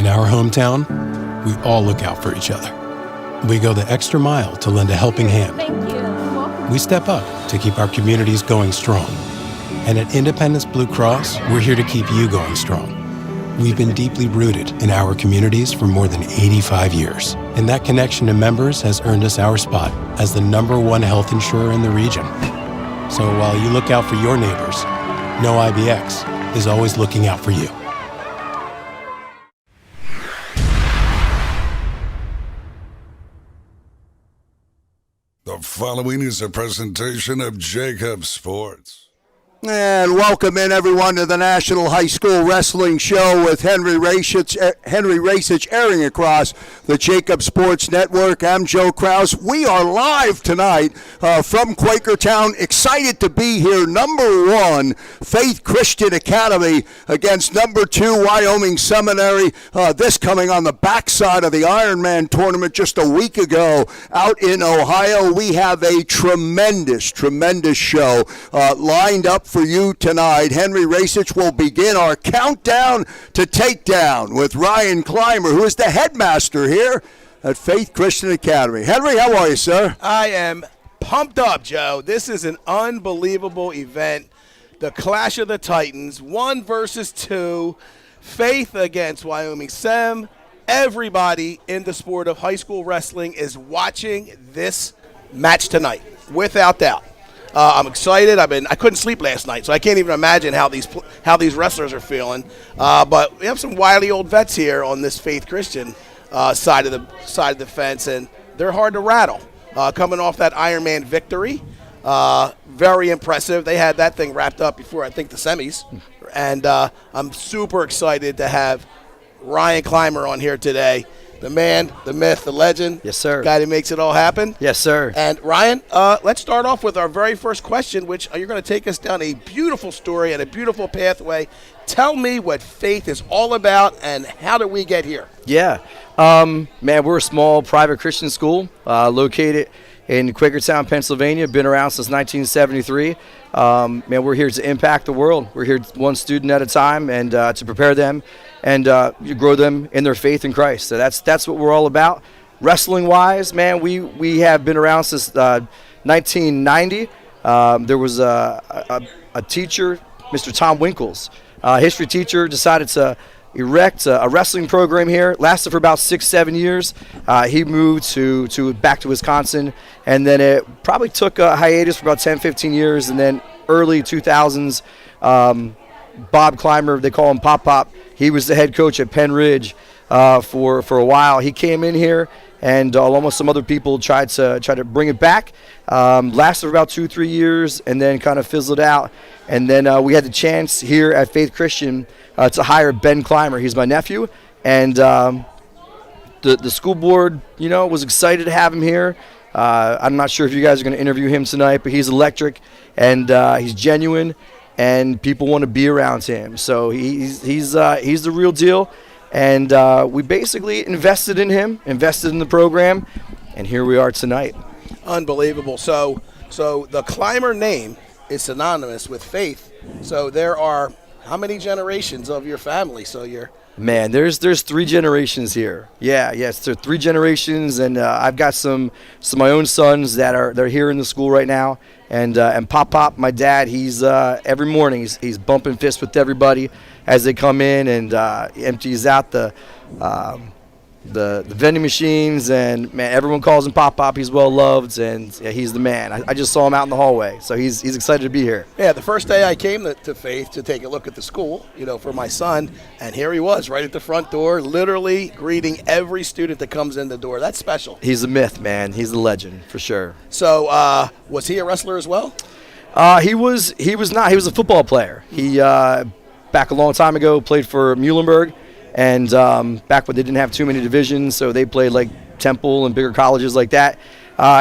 In our hometown, we all look out for each other. We go the extra mile to lend a helping hand. Thank you. We step up to keep our communities going strong. And at Independence Blue Cross, we're here to keep you going strong. We've been deeply rooted in our communities for more than 85 years. And that connection to members has earned us our spot as the #1 health insurer in the region. So while you look out for your neighbors, know IBX is always looking out for you. The following is a presentation of JAKIB Sports. And welcome in everyone to the National High School Wrestling Show with Henry Racich airing across the JAKIB Sports Network. I'm Joe Krause. We are live tonight from Quakertown. Excited to be here. #1 Faith Christian Academy against #2 Wyoming Seminary. This coming on the backside of the Ironman tournament just a week ago out in Ohio. We have a tremendous show lined up for you tonight. Henry Racich will begin our countdown to takedown with Ryan Clymer, who is the headmaster here at Faith Christian Academy. Henry, how are you, sir? I am pumped up, Joe. This is an unbelievable event. The Clash of the Titans, 1 versus 2, Faith against Wyoming Sem. Everybody in the sport of high school wrestling is watching this match tonight, without doubt. I'm excited. I couldn't sleep last night, so I can't even imagine how these wrestlers are feeling. But we have some wily old vets here on this Faith Christian side of the fence, and they're hard to rattle. Coming off that Ironman victory, very impressive. They had that thing wrapped up before I think the semis, and I'm super excited to have Ryan Clymer on here today. The man, the myth, the legend. Yes, sir. Guy that makes it all happen. Yes, sir. And Ryan, let's start off with our very first question, which you're going to take us down a beautiful story and a beautiful pathway. Tell me what Faith is all about and how did we get here? Yeah. Man, we're a small private Christian school located in Quakertown, Pennsylvania. Been around since 1973. Man, we're here to impact the world. We're here one student at a time and to prepare them and you grow them in their faith in Christ. So that's what we're all about. Wrestling-wise, man, we have been around since 1990. There was a teacher, Mr. Tom Winkles, history teacher, decided to erect a wrestling program here. Lasted for about 6-7 years. He moved back to Wisconsin, and then it probably took a hiatus for about 10-15 years, and then early 2000s, Bob Clymer, they call him Pop, he was the head coach at Penn Ridge for a while. He came in here, and along with some other people tried to bring it back. Lasted for about 2-3 years, and then kind of fizzled out. And then we had the chance here at Faith Christian to hire Ben Clymer. He's my nephew, and the school board, was excited to have him here. I'm not sure if you guys are going to interview him tonight, but he's electric, and he's genuine, and people want to be around him. So he's the real deal, and we basically invested in him, invested in the program, and here we are tonight. Unbelievable. So the Clymer name is synonymous with faith. So there are how many generations of your family? So you're Man, there's 3 generations here. Yes, there are 3 generations, and I've got some of my own sons they're here in the school right now. And Pop, my dad, he's every morning he's bumping fists with everybody as they come in, and empties out the vending machines, and man, everyone calls him Pop. He's well loved, and he's the man. I just saw him out in the hallway, so he's excited to be here. Yeah, the first day I came to Faith to take a look at the school, for my son, and here he was right at the front door, literally greeting every student that comes in the door. That's special. He's a myth, man. He's a legend for sure. So was he a wrestler as well? He was not. He was a football player. He back a long time ago played for Muhlenberg. And back when they didn't have too many divisions, so they played like Temple and bigger colleges like that.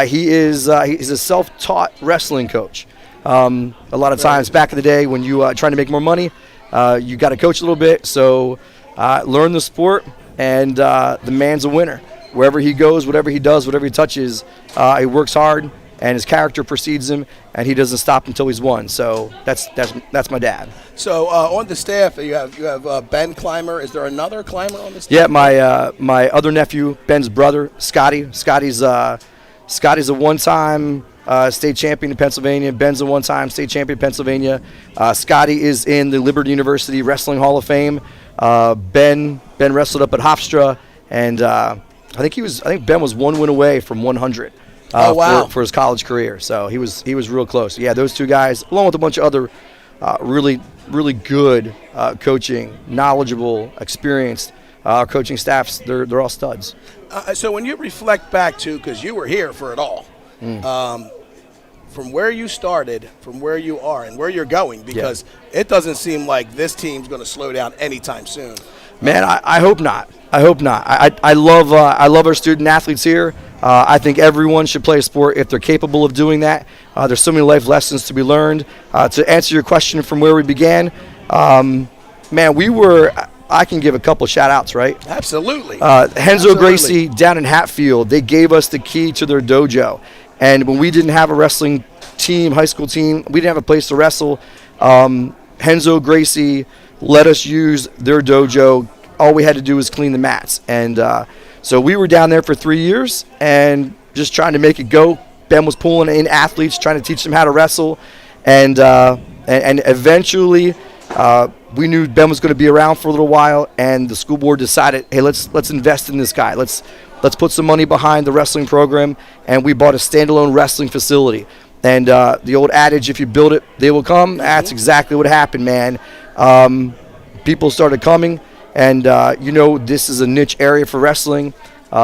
He's a self-taught wrestling coach. A lot of times back in the day when you trying to make more money, you got to coach a little bit. So learn the sport, and the man's a winner. Wherever he goes, whatever he does, whatever he touches, he works hard, and his character precedes him, and he doesn't stop until he's won. So that's my dad. So on the staff, you have Ben Clymer. Is there another climber on the staff? Yeah, my other nephew, Ben's brother, Scotty. Scotty's a one-time state champion in Pennsylvania. Ben's a one-time state champion in Pennsylvania. Scotty is in the Liberty University Wrestling Hall of Fame. Ben wrestled up at Hofstra, and I think Ben was 1 win away from 100. For his college career. So he was real close. Yeah, those two guys, along with a bunch of other really good coaching, knowledgeable, experienced coaching staffs. They're all studs. So when you reflect back to, because you were here for it all, from where you started, from where you are, and where you're going, because it doesn't seem like this team's going to slow down anytime soon. Man, I hope not. I love our student athletes here. I think everyone should play a sport if they're capable of doing that. There's so many life lessons to be learned. To answer your question from where we began, man, I can give a couple shout outs, right? Absolutely. Henzo Gracie down in Hatfield, they gave us the key to their dojo. And when we didn't have a wrestling team, high school team, we didn't have a place to wrestle, Henzo Gracie let us use their dojo. All we had to do was clean the mats. And so we were down there for 3 years and just trying to make it go. Ben was pulling in athletes, trying to teach them how to wrestle. And eventually we knew Ben was going to be around for a little while, and the school board decided, hey, let's invest in this guy. Let's put some money behind the wrestling program, and we bought a standalone wrestling facility. And the old adage, if you build it, they will come, that's exactly what happened, man. People started coming, and this is a niche area for wrestling.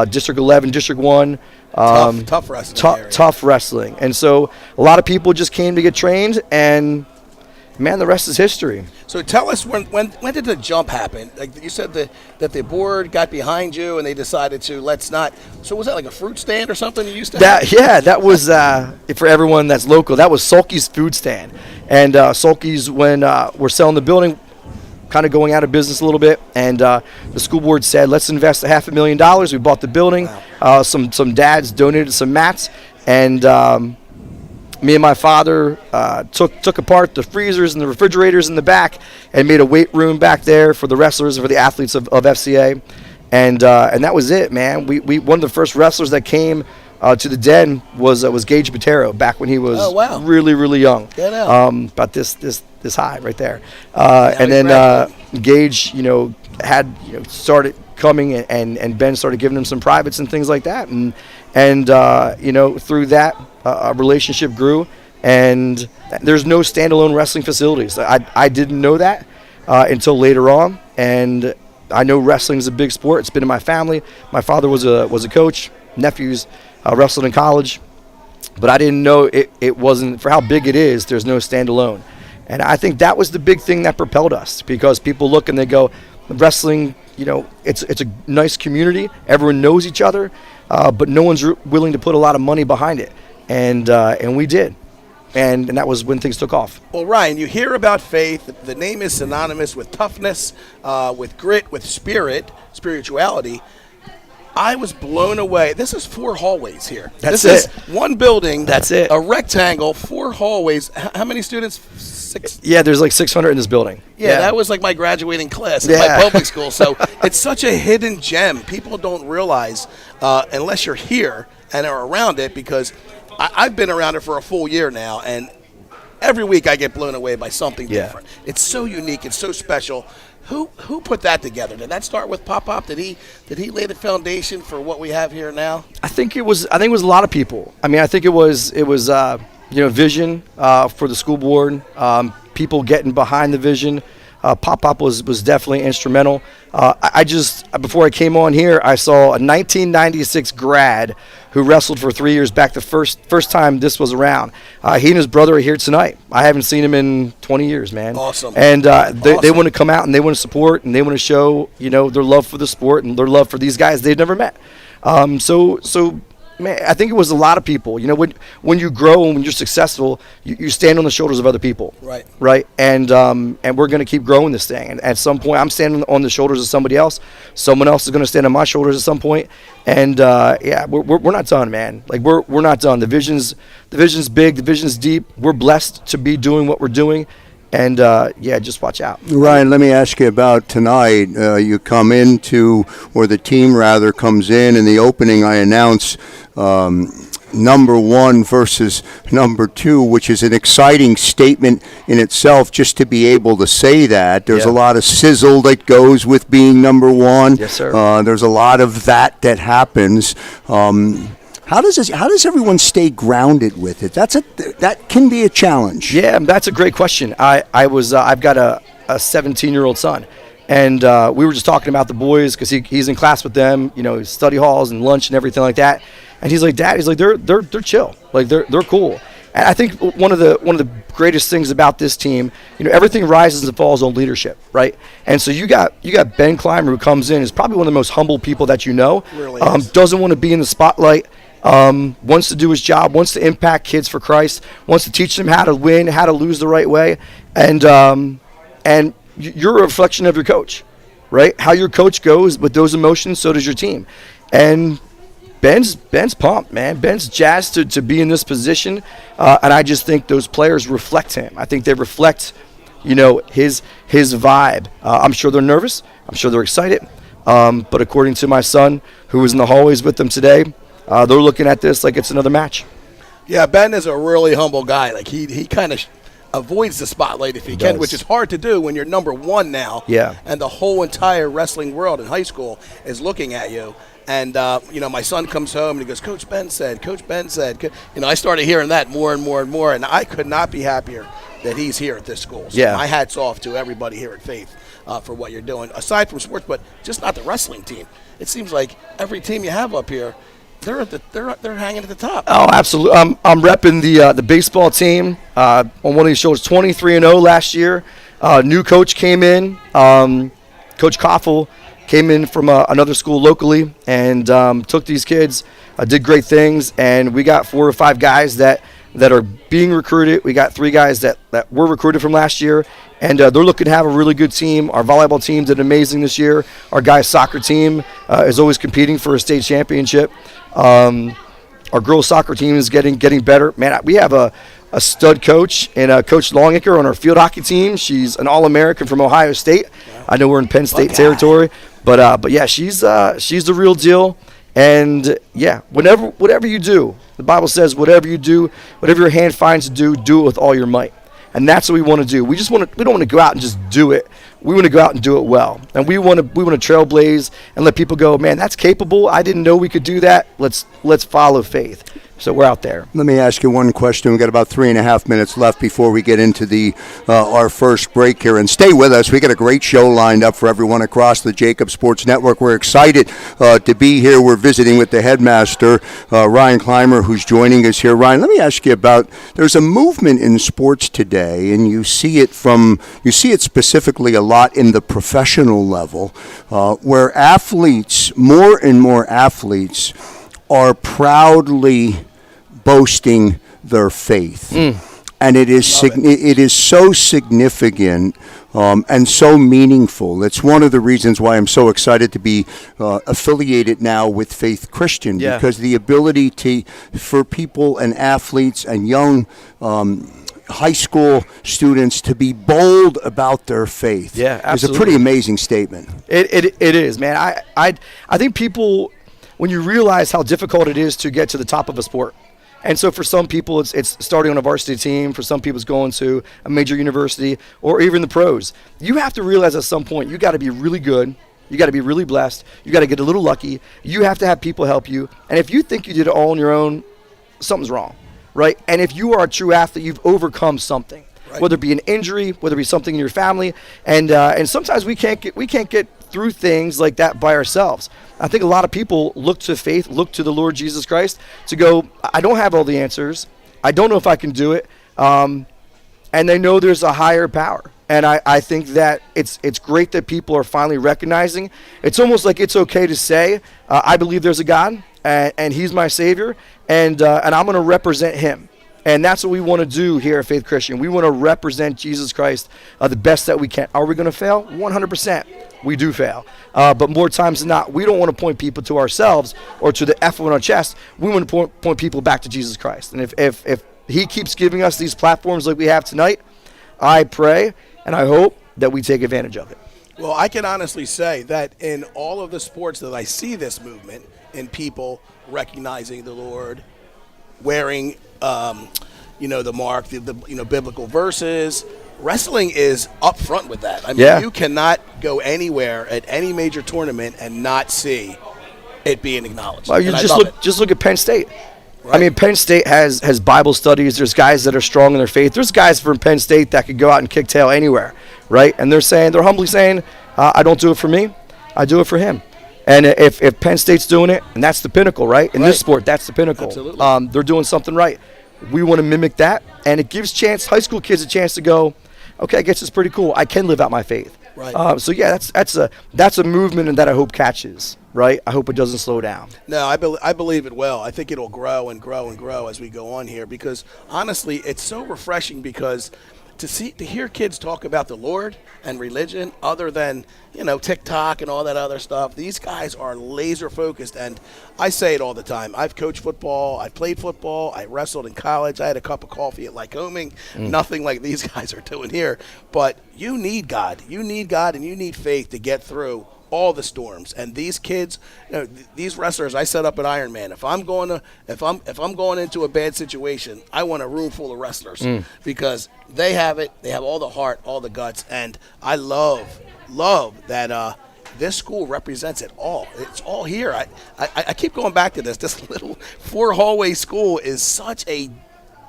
District 11, District 1. Tough wrestling. Tough wrestling. And so a lot of people just came to get trained, and man, the rest is history. So tell us, when did the jump happen? Like you said that the board got behind you and they decided to So was that like a fruit stand or something you used to have? Yeah, that was for everyone that's local. That was Sulky's food stand, and Sulky's, when we're selling the building, kind of going out of business a little bit, and the school board said, let's invest $500,000. We bought the building. Wow. Some dads donated some mats, and me and my father took apart the freezers and the refrigerators in the back and made a weight room back there for the wrestlers and for the athletes of FCA, and that was it, man. We one of the first wrestlers that came to the den was Gage Botero back when he was really young. About this high right there, and then Gage, had started coming, and Ben started giving him some privates and things like that, and through that a relationship grew, and there's no standalone wrestling facilities. I didn't know that until later on, and I know wrestling is a big sport. It's been in my family. My father was a coach. Nephews wrestled in college, but I didn't know it wasn't, for how big it is, there's no standalone. And I think that was the big thing that propelled us, because people look and they go, wrestling, it's a nice community. Everyone knows each other, but no one's willing to put a lot of money behind it. And we did. And that was when things took off. Well, Ryan, you hear about Faith. The name is synonymous with toughness, with grit, with spirituality. I was blown away. This is 4 hallways here. This is one building. That's it. A rectangle, 4 hallways. How many students? 6? Yeah, there's like 600 in this building. Yeah, that was like my graduating class in my public school. So it's such a hidden gem. People don't realize unless you're here and are around it, because I've been around it for a full year now, and every week I get blown away by something different. It's so unique. It's so special. Who put that together? Did that start with Pop? Did he lay the foundation for what we have here now? I think it was a lot of people. I mean, I think it was vision for the school board, people getting behind the vision. Pop was definitely instrumental. Before I came on here, I saw a 1996 grad who wrestled for 3 years back the first time this was around. He and his brother are here tonight. I haven't seen him in 20 years, man. Awesome. And they want to come out and they want to support and they want to show their love for the sport and their love for these guys they've never met. So Man, I think it was a lot of people. You know, when you grow and when you're successful, you stand on the shoulders of other people. Right. And we're going to keep growing this thing. And at some point, I'm standing on the shoulders of somebody else. Someone else is going to stand on my shoulders at some point. And we're not done, man. Like we're not done. The vision's big. The vision's deep. We're blessed to be doing what we're doing. And, just watch out. Ryan, let me ask you about tonight. You come into, or the team rather comes in the opening I announce number 1 versus number 2, which is an exciting statement in itself just to be able to say that. There's a lot of sizzle that goes with being number 1. Yes, sir. There's a lot of that happens. How does everyone stay grounded with it? That can be a challenge. Yeah, that's a great question. I've got a 17-year-old son, and we were just talking about the boys because he's in class with them, study halls and lunch and everything like that. And he's like, Dad, they're chill, like they're cool. And I think one of the greatest things about this team, everything rises and falls on leadership, right? And so you got Ben Clymer, who comes in, is probably one of the most humble people that you know. Really is. Doesn't want to be in the spotlight. Wants to do his job, wants to impact kids for Christ, wants to teach them how to win, how to lose the right way, and you're a reflection of your coach, right? How your coach goes with those emotions, so does your team. And Ben's pumped, man. Ben's jazzed to be in this position, and I just think those players reflect him. I think they reflect, his vibe. I'm sure they're nervous. I'm sure they're excited. But according to my son, who was in the hallways with them today, they're looking at this like it's another match. Yeah, Ben is a really humble guy. Like he kind of avoids the spotlight if he can, which is hard to do when you're number 1 now. Yeah. And the whole entire wrestling world in high school is looking at you. And, my son comes home and he goes, Coach Ben said. I started hearing that more and more and more, and I could not be happier that he's here at this school. So my hat's off to everybody here at Faith for what you're doing, aside from sports, but just not the wrestling team. It seems like every team you have up here, they're hanging at the top. Oh, absolutely. I'm repping the baseball team on one of these shows. 23-0 last year. New coach came in. Coach Koffel came in from another school locally and took these kids, did great things, and we got 4 or 5 guys that are being recruited. We got 3 guys that were recruited from last year, and they're looking to have a really good team. Our volleyball team did amazing this year. Our guys' soccer team is always competing for a state championship. Our girls' soccer team is getting better. Man, we have a stud coach and Coach Longacre on our field hockey team. She's an All-American from Ohio State. I know we're in Penn State territory, but yeah, she's the real deal. And yeah, whatever you do, the Bible says, whatever you do, whatever your hand finds to do it with all your might. And that's what we want to do. We don't want to go out and just do it. We want to go out and do it well. And we want to trailblaze and let people go, man, that's capable. I didn't know we could do that. Let's follow faith. So we're out there. Let me ask you one question. We've got about 3.5 minutes left before we get into our first break here. And stay with us. We got a great show lined up for everyone across the JAKIB Sports Network. We're excited to be here. We're visiting with the headmaster, Ryan Clymer, who's joining us here. Ryan, let me ask you about, there's a movement in sports today, and you see it specifically a lot in the professional level, where athletes, more and more athletes, are proudly boasting their faith. And it is so significant and so meaningful. It's one of the reasons why I'm so excited to be affiliated now with Faith Christian, because the ability for people and athletes and young high school students to be bold about their faith is a pretty amazing statement. It is, man. I think people, when you realize how difficult it is to get to the top of a sport, and so for some people it's starting on a varsity team, for some people it's going to a major university or even the pros. You have to realize at some point you got to be really good, you got to be really blessed, you got to get a little lucky, you have to have people help you, and if you think you did it all on your own, something's wrong, right? And if you are a true athlete, you've overcome something. Right. Whether it be an injury, whether it be something in your family, and sometimes we can't get through things like that by ourselves. I think a lot of people look to faith, look to the Lord Jesus Christ to go, I don't have all the answers, I don't know if I can do it, and they know there's a higher power, And I think that it's great that people are finally recognizing. It's almost like it's okay to say, I believe there's a God, and He's my Savior, and I'm going to represent Him. And that's what we want to do here at Faith Christian. We want to represent Jesus Christ the best that we can. Are we going to fail? 100%. We do fail. But more times than not, we don't want to point people to ourselves or to the F on our chest. We want to point people back to Jesus Christ. And if He keeps giving us these platforms like we have tonight, I pray and I hope that we take advantage of it. Well, I can honestly say that in all of the sports that I see this movement in people recognizing the Lord, wearing, the mark, the biblical verses, wrestling is up front with that. I mean, you cannot go anywhere at any major tournament and not see it being acknowledged. Well, you just look at Penn State. Right. I mean, Penn State has Bible studies. There's guys that are strong in their faith. There's guys from Penn State that could go out and kick tail anywhere, right? And they're humbly saying, I don't do it for me, I do it for Him. And if Penn State's doing it, and that's the pinnacle, right? In this sport, that's the pinnacle. Absolutely. They're doing something right. We want to mimic that, and it gives high school kids a chance to go, okay, I guess it's pretty cool. I can live out my faith. Right. So yeah, that's a movement, and that I hope catches. Right. I hope it doesn't slow down. No, I believe it will. I think it'll grow and grow and grow as we go on here, because honestly, it's so refreshing because to hear kids talk about the Lord and religion other than, TikTok and all that other stuff. These guys are laser focused, and I say it all the time. I've coached football, I played football, I wrestled in college, I had a cup of coffee at Lycoming. Nothing like these guys are doing here. But you need God. You need God and you need faith to get through all the storms. And these kids, these wrestlers, I set up an Ironman. If I'm going into a bad situation, I want a room full of wrestlers because they have it. They have all the heart, all the guts, and I love that this school represents it all. It's all here. I keep going back to this. This little 4-hallway school is such a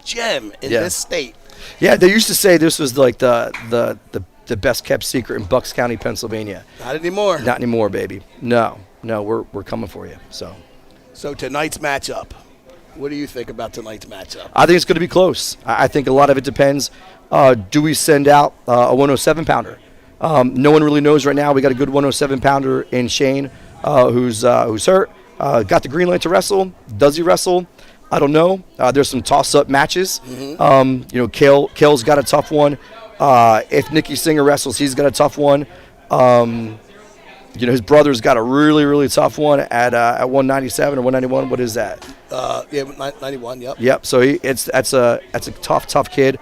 gem in this state. Yeah, they used to say this was like the best kept secret in Bucks County, Pennsylvania. Not anymore. Not anymore, baby. No, we're coming for you. So tonight's matchup. What do you think about tonight's matchup? I think it's going to be close. I think a lot of it depends. Do we send out a 107-pounder? No one really knows right now. We got a good 107-pounder in Shane, who's hurt. Got the green light to wrestle. Does he wrestle? I don't know. There's some toss-up matches. Kale's got a tough one. If Nicky Singer wrestles, he's got a tough one. His brother's got a really, really tough one at 197 or 191. What is that? 91. Yep. Yep. So that's a tough kid.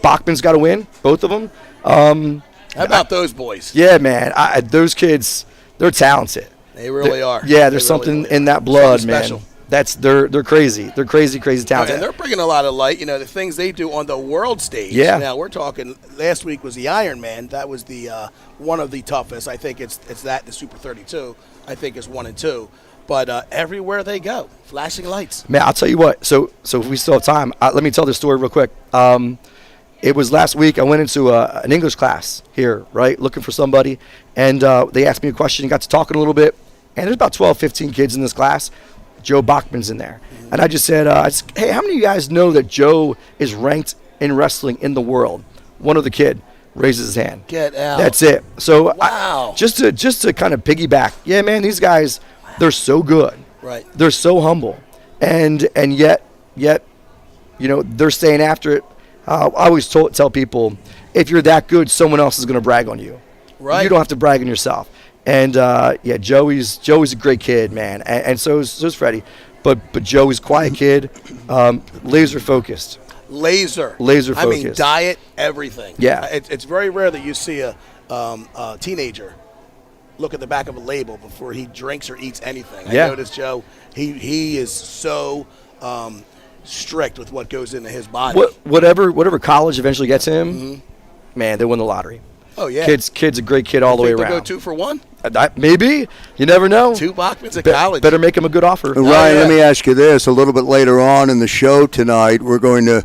Bachman's got to win, both of them. How about those boys? Yeah, man. Those kids, they're talented. They really are. Yeah, there's something in that blood, something special. Man. They're crazy. They're crazy talented. And they're bringing a lot of light. The things they do on the world stage. Yeah. Now we're talking. Last week was the Ironman. That was the one of the toughest. I think it's that the Super 32. I think is 1 and 2. But everywhere they go, flashing lights. Man, I'll tell you what. So if we still have time, let me tell this story real quick. It was last week. I went into an English class here, right, looking for somebody, and they asked me a question. Got to talking a little bit, and there's about 12, 15 kids in this class. Joe Bachman's in there. And I just said, hey, how many of you guys know that Joe is ranked in wrestling in the world? One of the kid raises his hand. Get out. That's it. So wow. Just to kind of piggyback, yeah, man, these guys, they're so good. Right. They're so humble. And yet, they're staying after it. I always tell people, if you're that good, someone else is going to brag on you. Right. You don't have to brag on yourself. And Joey's a great kid, man, and so is Freddie. But Joey's a quiet kid, laser focused. Laser focused. I mean, diet, everything. Yeah. It's very rare that you see a teenager look at the back of a label before he drinks or eats anything. Yeah. I noticed Joe. He is so strict with what goes into his body. Whatever college eventually gets him, man, they win the lottery. Oh yeah. Kid's a great kid all the way around. Go 2 for 1. Maybe. You never know. 2 Bachmans at college. Better make him a good offer. Ryan, let me ask you this. A little bit later on in the show tonight, we're going to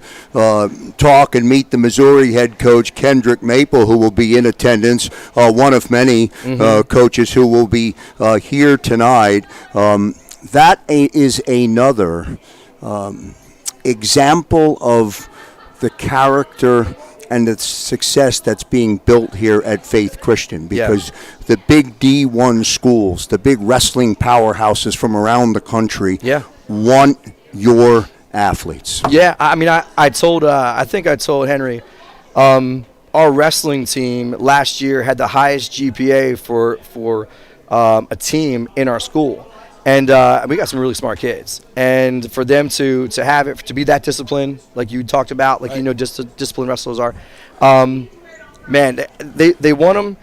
talk and meet the Missouri head coach, Kendrick Maple, who will be in attendance, one of many coaches who will be here tonight. That is another example of the character and the success that's being built here at Faith Christian, because the big D1 schools, the big wrestling powerhouses from around the country want your athletes. Yeah, I mean, I think I told Henry, our wrestling team last year had the highest GPA for a team in our school. And we got some really smart kids. And for them to have it, to be that disciplined, like you talked about, like, just disciplined wrestlers are, man, they want them.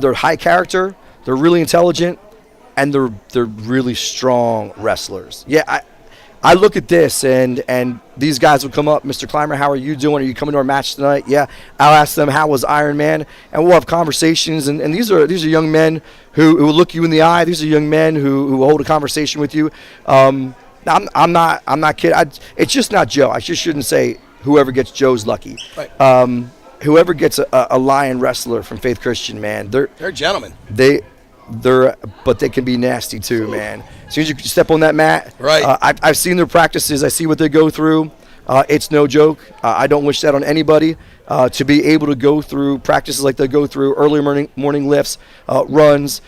They're high character, they're really intelligent, and they're really strong wrestlers. Yeah, I look at this, and these guys will come up, Mr. Clymer, how are you doing? Are you coming to our match tonight? Yeah. I'll ask them, how was Iron Man? And we'll have conversations. And these are young men who will look you in the eye. These are young men who hold a conversation with you. I'm not kidding. It's just not Joe. I just shouldn't say whoever gets Joe's lucky. Right. Whoever gets a Lion wrestler from Faith Christian, man, they're gentlemen. But they can be nasty too, man. As soon as you step on that mat, right? I've seen their practices. I see what they go through. It's no joke. I don't wish that on anybody. To be able to go through practices like they go through, early morning lifts, runs,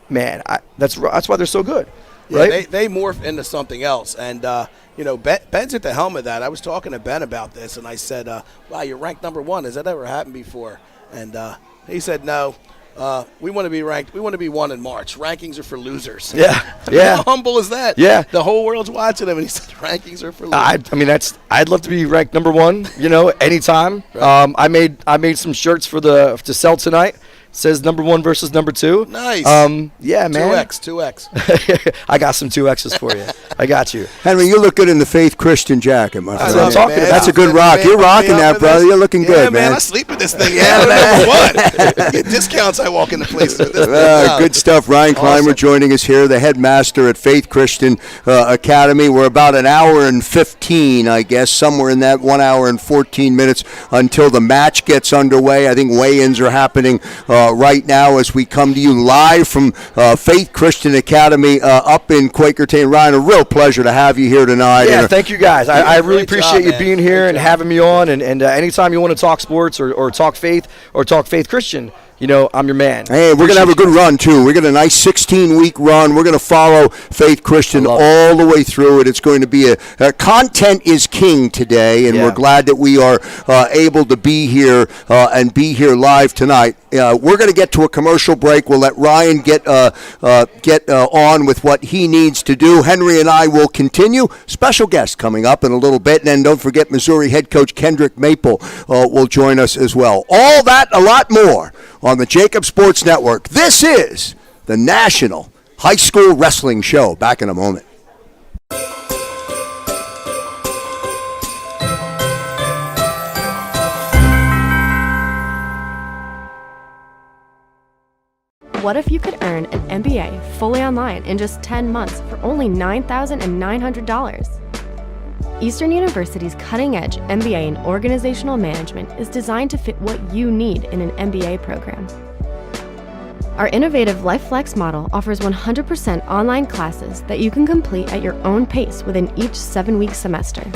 man, that's why they're so good. Yeah, right? They morph into something else. And, Ben's at the helm of that. I was talking to Ben about this, and I said, wow, you're ranked number 1. Has that ever happened before? And he said, no. We want to be ranked. We want to be 1 in March. Rankings are for losers. Yeah. How humble is that? Yeah. The whole world's watching him, and he said rankings are for losers. I mean, I'd love to be ranked number 1. Anytime. Right. I made some shirts to sell tonight. It says number 1 versus number 2. Nice. Yeah, man. 2X. I got some 2X's for you. I got you. Henry, you look good in the Faith Christian jacket, my friend. That's what I'm talking about. That's a good rock. You're rocking that, brother. You're looking good, man. I sleep in this thing. Yeah, number 1. Get discounts. I walk into places. Good stuff. Ryan Clymer joining us here, the headmaster at Faith Christian Academy. We're about an hour and 15, I guess, somewhere in that 1 hour and 14 minutes until the match gets underway. I think weigh-ins are happening right now as we come to you live from Faith Christian Academy up in Quakertown. Ryan, a real pleasure to have you here tonight. Yeah, thank you guys. I really appreciate you being here and having me on. And anytime you want to talk sports or talk faith or talk Faith Christian, I'm your man. Hey, we're going to have a good run, too. We're going to a nice 16-week run. We're going to follow Faith Christian all the way through it. It's going to be content is king today, and we're glad that we are able to be here and be here live tonight. We're going to get to a commercial break. We'll let Ryan get on with what he needs to do. Henry and I will continue. Special guest coming up in a little bit. And then don't forget Missouri head coach Kendrick Maple will join us as well. All that, a lot more on the JAKIB Sports Network. This is the National High School Wrestling Show. Back in a moment. What if you could earn an MBA fully online in just 10 months for only $9,900? Eastern University's cutting-edge MBA in Organizational Management is designed to fit what you need in an MBA program. Our innovative LifeFlex model offers 100% online classes that you can complete at your own pace within each 7-week semester.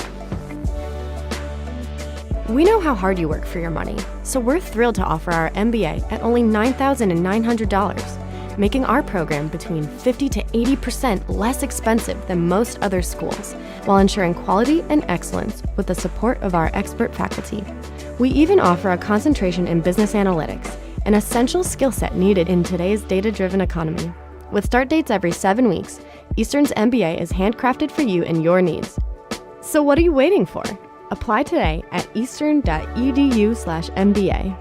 We know how hard you work for your money, so we're thrilled to offer our MBA at only $9,900, making our program between 50 to 80% less expensive than most other schools, while ensuring quality and excellence with the support of our expert faculty. We even offer a concentration in business analytics, an essential skill set needed in today's data-driven economy. With start dates every 7 weeks, Eastern's MBA is handcrafted for you and your needs. So what are you waiting for? Apply today at eastern.edu/MBA.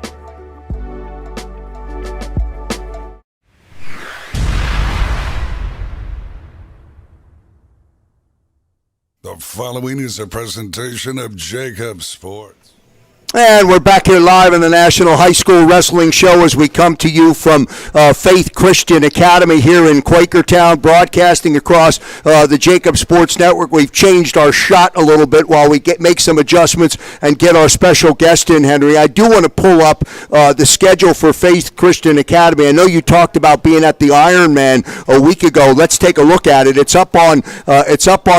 The following is a presentation of JAKIB Sports. And we're back here live in the National High School Wrestling Show as we come to you from Faith Christian Academy here in Quakertown, broadcasting across the JAKIB Sports Network. We've changed our shot a little bit while we make some adjustments and get our special guest in, Henry. I do want to pull up the schedule for Faith Christian Academy. I know you talked about being at the Ironman a week ago. Let's take a look at it. It's up on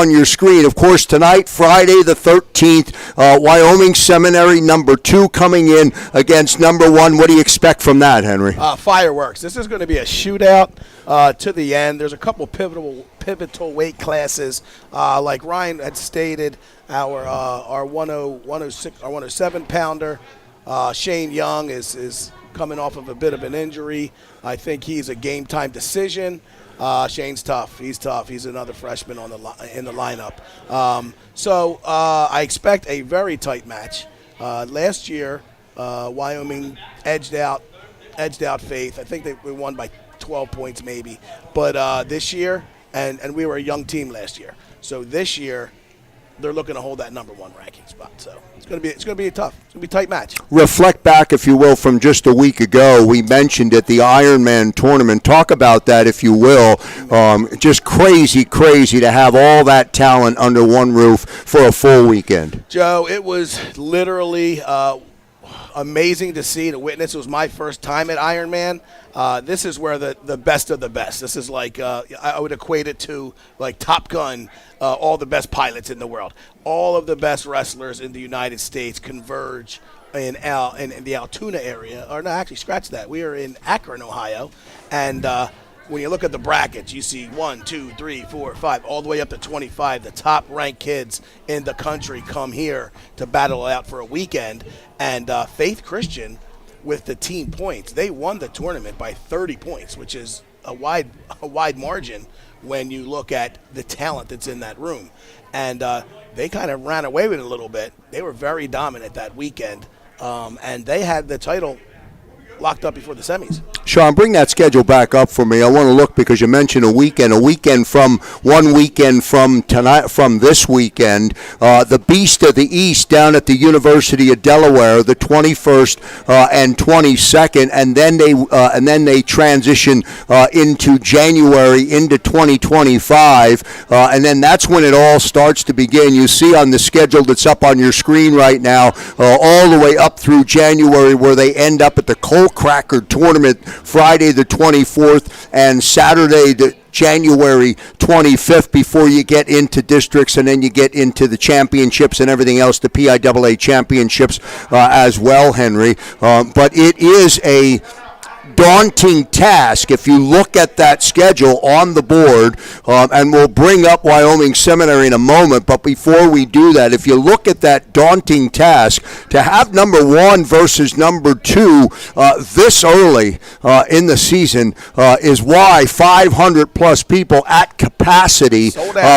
your screen. Of course, tonight, Friday the 13th, Wyoming Seminary number number 2 coming in against number 1. What do you expect from that, Henry? Fireworks. This is going to be a shootout to the end. There's a couple pivotal weight classes. Like Ryan had stated, our 106, our 107 pounder, Shane Young is coming off of a bit of an injury. I think he's a game time decision. Shane's tough. He's tough. He's another freshman in the lineup. So I expect a very tight match. Last year, Wyoming edged out Faith. I think they won by 12 points maybe. But this year, and we were a young team last year. So this year, they're looking to hold that number 1 ranking spot. So it's going to be tough. It's going to be a tight match. Reflect back, if you will, from just a week ago. We mentioned at the Ironman tournament. Talk about that, if you will. Just crazy to have all that talent under one roof for a full weekend. Joe, it was literally amazing to see, to witness. It was my first time at Ironman. This is where the best of the best. This is like I would equate it to like Top Gun. All the best pilots in the world, all of the best wrestlers in the United States converge in the Altoona area. Or no, actually, scratch that. We are in Akron, Ohio, and when you look at the brackets, you see 1, 2, 3, 4, 5, all the way up to 25. The top-ranked kids in the country come here to battle it out for a weekend. And Faith Christian, with the team points, they won the tournament by 30 points, which is a wide margin when you look at the talent that's in that room. And they kind of ran away with it a little bit. They were very dominant that weekend, and they had the title locked up before the semis. Sean, bring that schedule back up for me. I want to look because you mentioned a weekend from 1 weekend from tonight, from this weekend. The Beast of the East down at the University of Delaware, the 21st and 22nd, and then they transition into January into 2025, and then that's when it all starts to begin. You see on the schedule that's up on your screen right now, all the way up through January, where they end up at the Coal Cracker Tournament Friday the 24th and Saturday the January 25th before you get into districts, and then you get into the championships and everything else, the PIAA championships as well, Henry. But it is a daunting task if you look at that schedule on the board, and we'll bring up Wyoming Seminary in a moment, but before we do that, if you look at that daunting task, to have number 1 versus number 2 this early in the season is why 500 plus people at capacity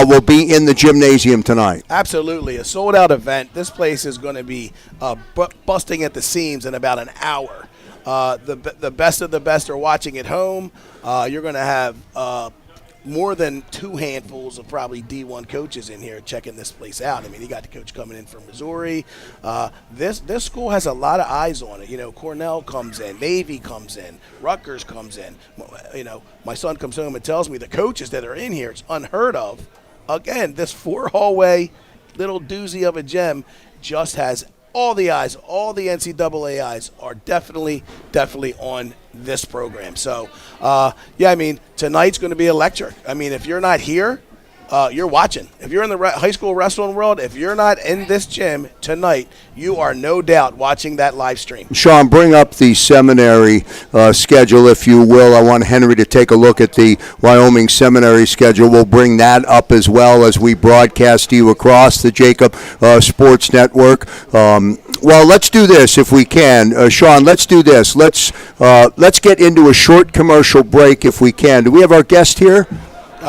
will be in the gymnasium tonight. Absolutely, a sold-out event. This place is going to be busting at the seams in about an hour. The best of the best are watching at home. You're going to have more than 2 handfuls of probably D1 coaches in here checking this place out. I mean, you got the coach coming in from Missouri. This school has a lot of eyes on it. You know, Cornell comes in, Navy comes in, Rutgers comes in. You know, my son comes home and tells me the coaches that are in here, it's unheard of. Again, this 4-hallway little doozy of a gym just has all the eyes, all the NCAA eyes are definitely on this program. So, yeah, I mean, tonight's going to be electric. I mean, if you're not here, you're watching. If you're in the high school wrestling world, if you're not in this gym tonight, you are no doubt watching that live stream. Sean, bring up the seminary schedule, if you will. I want Henry to take a look at the Wyoming Seminary schedule. We'll bring that up as well as we broadcast to you across the JAKIB Sports Network. Well, let's do this if we can. Sean, let's do this. Let's get into a short commercial break if we can. Do we have our guest here?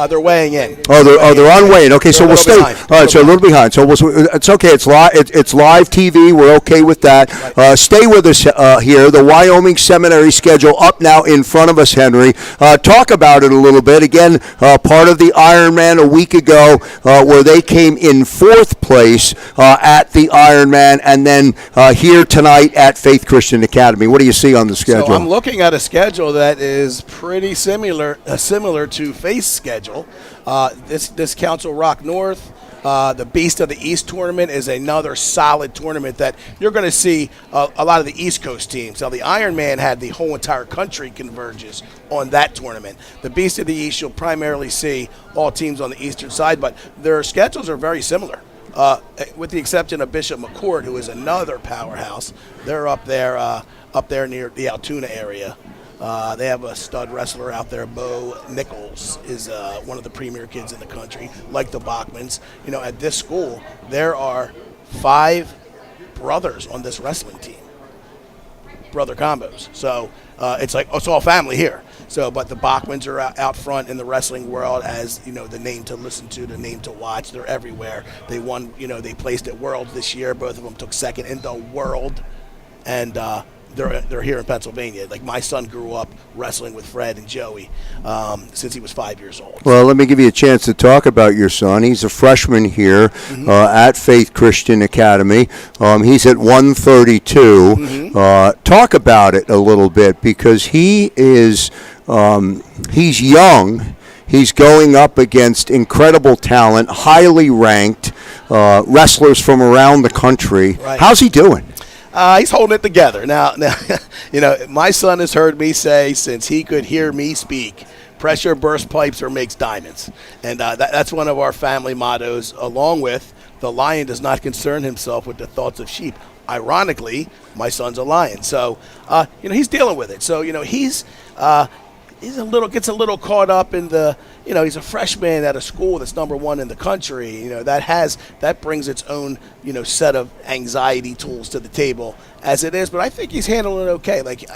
They're weighing in. They're on weighing. Okay, so we'll stay. All right, so a little behind. So it's okay. It's live. It's live TV. We're okay with that. Stay with us here. The Wyoming Seminary schedule up now in front of us, Henry. Talk about it a little bit. Again, part of the Ironman a week ago, where they came in 4th place at the Ironman, and then here tonight at Faith Christian Academy. What do you see on the schedule? So I'm looking at a schedule that is pretty similar to Faith's schedule. This Council Rock North, the Beast of the East tournament is another solid tournament that you're going to see a lot of the East Coast teams. Now, the Ironman had the whole entire country converges on that tournament. The Beast of the East, you'll primarily see all teams on the eastern side, but their schedules are very similar. with the exception of Bishop McCourt, who is another powerhouse. They're up there near the Altoona area. They have a stud wrestler out there. Bo Nichols is one of the premier kids in the country, like the Bachmans. At this school, there are 5 brothers on this wrestling team, brother combos. So it's like it's all family here. So, but the Bachmans are out front in the wrestling world as the name to listen to, the name to watch. They're everywhere. They won. They placed at Worlds this year. Both of them took second in the world, and they're here in Pennsylvania. Like my son grew up wrestling with Fred and Joey since he was 5 years old. Well, let me give you a chance to talk about your son. He's a freshman here at Faith Christian Academy. He's at 132. Talk about it a little bit because he is he's young. He's going up against incredible talent, highly ranked wrestlers from around the country. Right. How's he doing? He's holding it together. Now, my son has heard me say since he could hear me speak, pressure bursts pipes or makes diamonds. And that's one of our family mottos, along with the lion does not concern himself with the thoughts of sheep. Ironically, my son's a lion. So, he's dealing with it. So, he's gets a little caught up in the, he's a freshman at a school that's number 1 in the country. That brings its own, set of anxiety tools to the table as it is. But I think he's handling it okay. Like,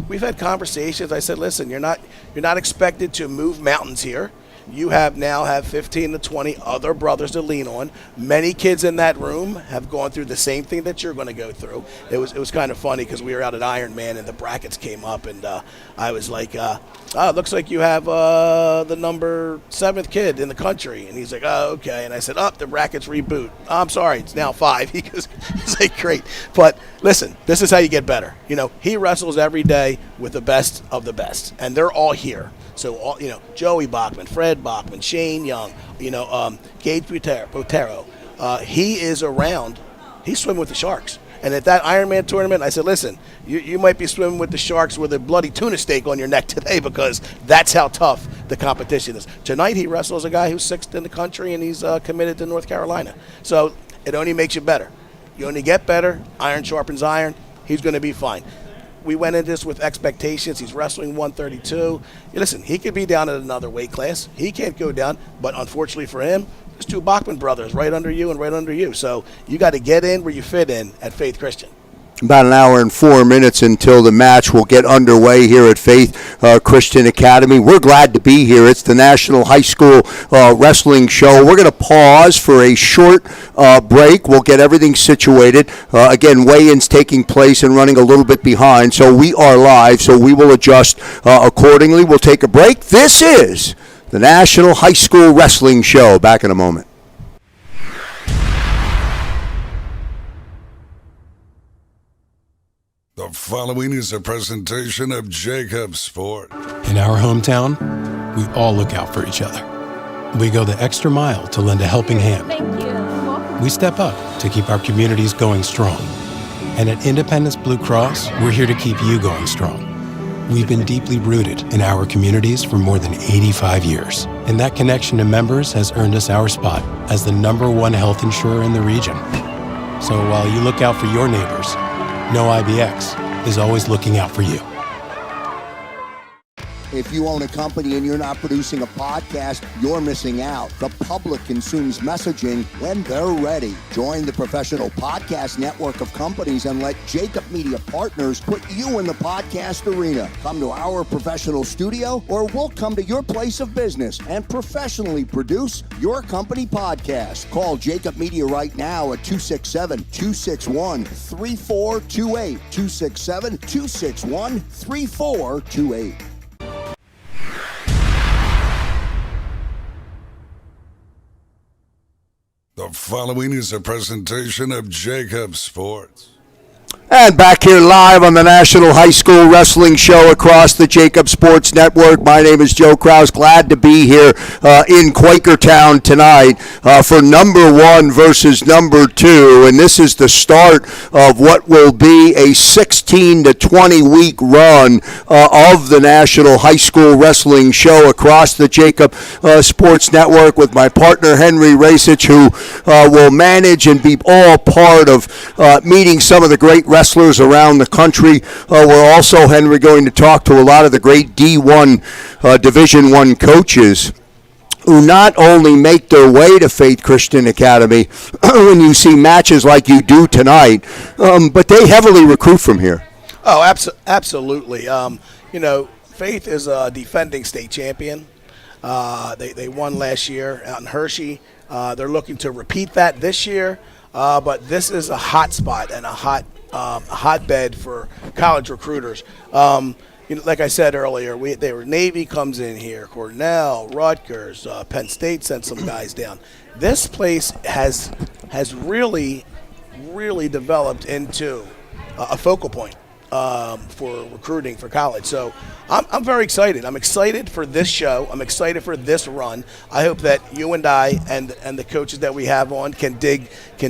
we've had conversations. I said, listen, you're not expected to move mountains here. You now have 15 to 20 other brothers to lean on. Many kids in that room have gone through the same thing that you're going to go through. It was kind of funny because we were out at Iron Man and the brackets came up and I was like, it looks like you have the number 7th kid in the country. And he's like, oh, okay. And I said, the brackets reboot. I'm sorry, it's now 5. He's like, great. But listen, this is how you get better. He wrestles every day with the best of the best, and they're all here. So, Joey Bachman, Fred Bachman, Shane Young, Gage Botero. He is around. He's swimming with the Sharks. And at that Ironman tournament, I said, listen, you might be swimming with the Sharks with a bloody tuna steak on your neck today because that's how tough the competition is. Tonight he wrestles a guy who's 6th in the country, and he's committed to North Carolina. So it only makes you better. You only get better. Iron sharpens iron. He's going to be fine. We went into this with expectations. He's wrestling 132. Listen, he could be down at another weight class. He can't go down, but unfortunately for him, there's 2 Bachman brothers right under you and right under you. So you got to get in where you fit in at Faith Christian. About an hour and 4 minutes until the match will get underway here at Faith Christian Academy. We're glad to be here. It's the National High School Wrestling Show. We're going to pause for a short break. We'll get everything situated. Again, weigh-ins taking place and running a little bit behind, so we are live, so we will adjust accordingly. We'll take a break. This is the National High School Wrestling Show. Back in a moment. The following is a presentation of JAKIB Sport. In our hometown, we all look out for each other. We go the extra mile to lend a helping hand. Thank you. We step up to keep our communities going strong. And at Independence Blue Cross, we're here to keep you going strong. We've been deeply rooted in our communities for more than 85 years. And that connection to members has earned us our spot as the #1 health insurer in the region. So while you look out for your neighbors, No IBX is always looking out for you. If you own a company and you're not producing a podcast, you're missing out. The public consumes messaging when they're ready. Join the professional podcast network of companies and let JAKIB Media Partners put you in the podcast arena. Come to our professional studio or we'll come to your place of business and professionally produce your company podcast. Call JAKIB Media right now at 267-261-3428. 267-261-3428. The following is a presentation of JAKIB Sports. And back here live on the National High School Wrestling Show across the JAKIB Sports Network. My name is Joe Krause. Glad to be here in Quakertown tonight for number 1 versus number 2. And this is the start of what will be a 16 to 20 week run of the National High School Wrestling Show across the JAKIB Sports Network with my partner Henry Racich, who will manage and be all part of meeting some of the great wrestlers around the country. We're also, Henry, going to talk to a lot of the great D1 Division I coaches who not only make their way to Faith Christian Academy when you see matches like you do tonight, but they heavily recruit from here. Oh, absolutely. Faith is a defending state champion. They won last year out in Hershey. They're looking to repeat that this year, but this is a hot spot and a hotbed for college recruiters. Like I said earlier, Navy comes in here, Cornell, Rutgers, Penn State sent some guys down. This place has really developed into a focal point for recruiting for college. So I'm very excited. I'm excited for this show. I'm excited for this run. I hope that you and I and the coaches that we have on can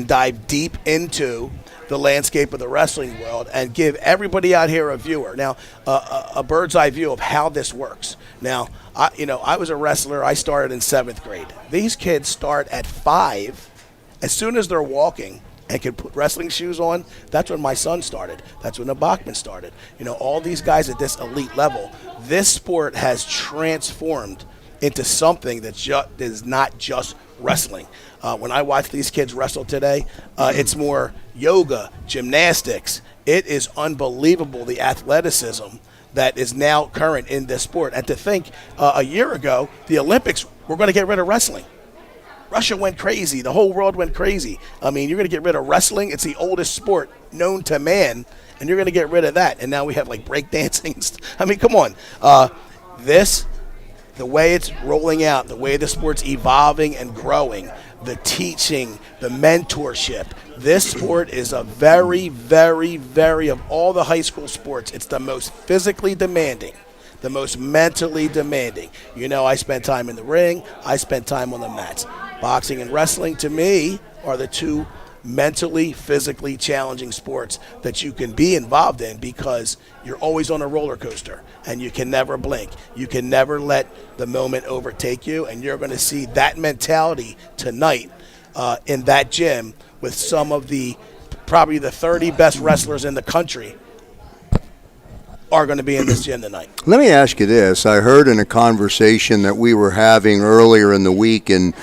dive deep into the landscape of the wrestling world and give everybody out here a viewer. Now, a bird's eye view of how this works. Now, I was a wrestler. I started in 7th grade. These kids start at 5. As soon as they're walking and can put wrestling shoes on, that's when my son started. That's when the Bachman started. All these guys at this elite level, this sport has transformed into something that is not just wrestling. When I watch these kids wrestle today, it's more yoga, gymnastics. It is unbelievable, the athleticism that is now current in this sport. And to think a year ago, the Olympics were going to get rid of wrestling. Russia went crazy. The whole world went crazy. I mean, you're going to get rid of wrestling. It's the oldest sport known to man, and you're going to get rid of that. And now we have, like, breakdancing. I mean, come on. The way it's rolling out, the way the sport's evolving and growing, the teaching, the mentorship, this sport is a very, very, very, of all the high school sports, it's the most physically demanding, the most mentally demanding. I spent time in the ring. I spent time on the mats. Boxing and wrestling, to me, are the two mentally, physically challenging sports that you can be involved in because you're always on a roller coaster and you can never blink. You can never let the moment overtake you, and you're going to see that mentality tonight in that gym with some of probably the 30 best wrestlers in the country are going to be in this gym tonight. Let me ask you this. I heard in a conversation that we were having earlier in the week in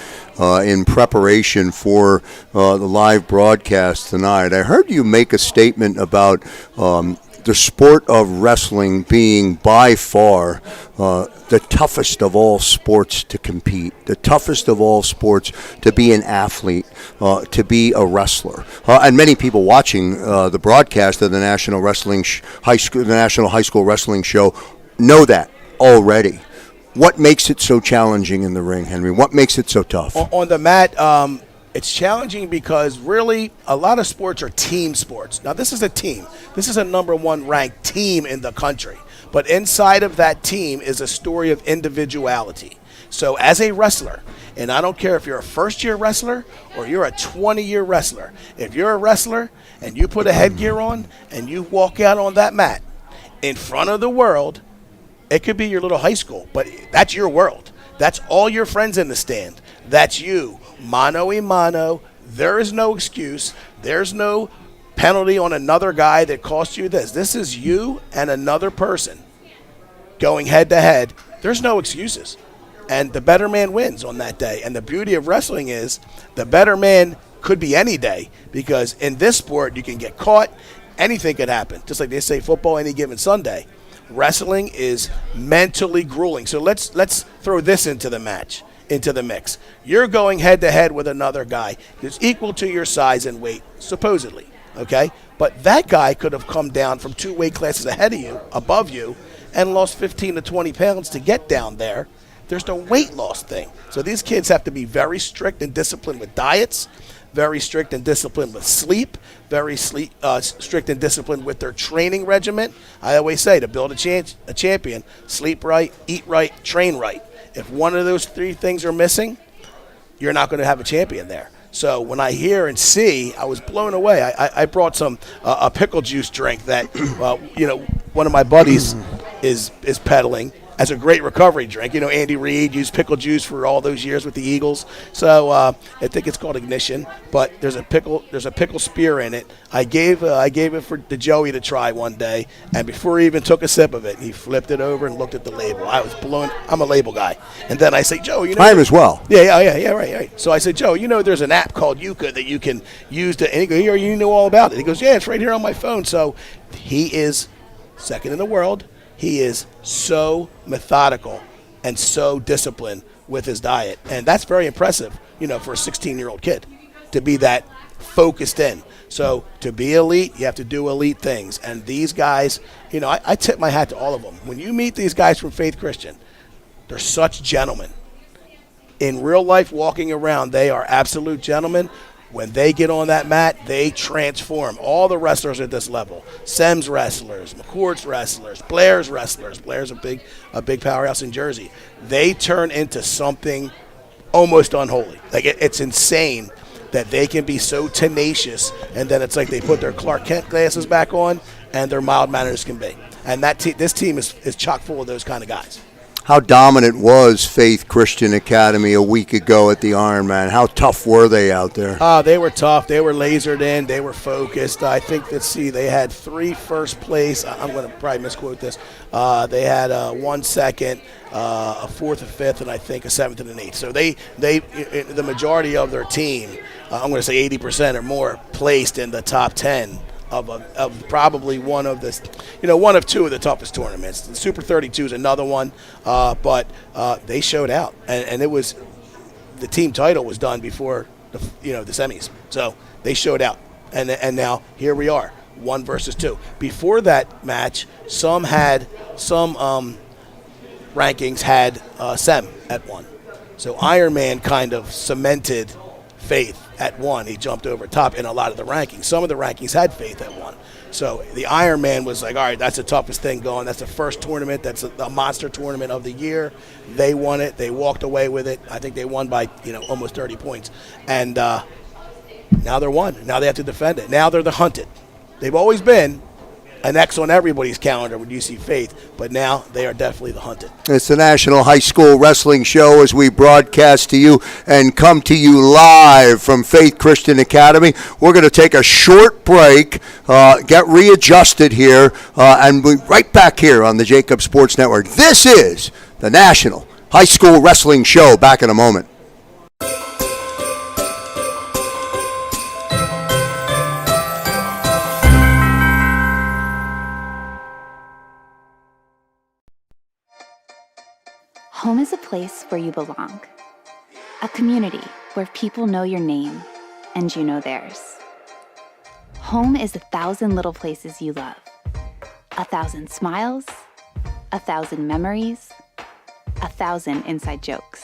preparation for the live broadcast tonight, I heard you make a statement about the sport of wrestling being by far the toughest of all sports to compete, the toughest of all sports to be an athlete, to be a wrestler. And many people watching the broadcast of the National High School Wrestling Show know that already. What makes it so challenging in the ring, Henry? What makes it so tough? On the mat, it's challenging because really a lot of sports are team sports. Now, this is a team. This is a number 1 ranked team in the country. But inside of that team is a story of individuality. So as a wrestler, and I don't care if you're a first-year wrestler or you're a 20-year wrestler, if you're a wrestler and you put a headgear on and you walk out on that mat in front of the world, it could be your little high school, but that's your world. That's all your friends in the stand. That's you, mano a mano. There is no excuse. There's no penalty on another guy that cost you this. This is you and another person going head-to-head. There's no excuses. And the better man wins on that day. And the beauty of wrestling is the better man could be any day, because in this sport you can get caught. Anything could happen. Just like they say football any given Sunday. Wrestling is mentally grueling. So let's throw this into the mix. You're going head-to-head with another guy who's equal to your size and weight, supposedly, okay? But that guy could have come down from 2 weight classes ahead of you, above you, and lost 15 to 20 pounds to get down there. There's no weight loss thing. So these kids have to be very strict and disciplined with diets. very strict and disciplined with sleep, very strict and disciplined with their training regimen. I always say, to build a champion, sleep right, eat right, train right. If one of those three things are missing, you're not going to have a champion there. So when I hear and see, I was blown away. I brought some a pickle juice drink that one of my buddies is peddling as a great recovery drink. Andy Reid used pickle juice for all those years with the Eagles. So I think it's called Ignition, but there's a pickle spear in it. I gave it to Joey to try one day, and before he even took a sip of it, he flipped it over and looked at the label. I was blown. I'm a label guy. And then I say, Joe, I am as well. Yeah, right. So I said, Joe, there's an app called Yuka that you can use to, and he goes, here, you know all about it. He goes, yeah, it's right here on my phone. So he is second in the world. He is so methodical and so disciplined with his diet. And that's very impressive, for a 16-year-old kid to be that focused in. So to be elite, you have to do elite things. And these guys, I tip my hat to all of them. When you meet these guys from Faith Christian, they're such gentlemen. In real life, walking around, they are absolute gentlemen. When they get on that mat, they transform. All the wrestlers at this level, Sem's wrestlers, McCourt's wrestlers, Blair's wrestlers. Blair's a big powerhouse in Jersey. They turn into something almost unholy. Like it's insane that they can be so tenacious, and then it's like they put their Clark Kent glasses back on, and they're mild-mannered as can be. And this team is chock full of those kind of guys. How dominant was Faith Christian Academy a week ago at the Ironman? How tough were they out there? They were tough. They were lasered in. They were focused. I think, they had 3 first place. I'm going to probably misquote this. They had 1 second, a 4th, a 5th, and I think a 7th and an 8th. So the majority of their team, I'm going to say 80% or more, placed in the top 10. Of probably one of 2 of the toughest tournaments. The Super 32 is another one, but they showed out, and it was the team title was done before the semis, so they showed out, and now here we are, 1 versus 2. Before that match, some rankings had Sem at 1, so Ironman kind of cemented Faith at 1. He jumped over top in a lot of the rankings. Some of the rankings had Faith at 1. So the Ironman was like, all right, that's the toughest thing going. That's the first tournament. That's a monster tournament of the year. They won it. They walked away with it. I think they won by almost 30 points. And now they're 1. Now they have to defend it. Now they're the hunted. They've always been an X on everybody's calendar when you see Faith, but now they are definitely the hunted. It's the National High School Wrestling Show as we broadcast to you and come to you live from Faith Christian Academy. We're going to take a short break, get readjusted here, and we'll be right back here on the JAKIB Sports Network. This is the National High School Wrestling Show. Back in a moment. Home is a place where you belong. A community where people know your name and you know theirs. Home is 1,000 little places you love. 1,000 smiles, 1,000 memories, 1,000 inside jokes.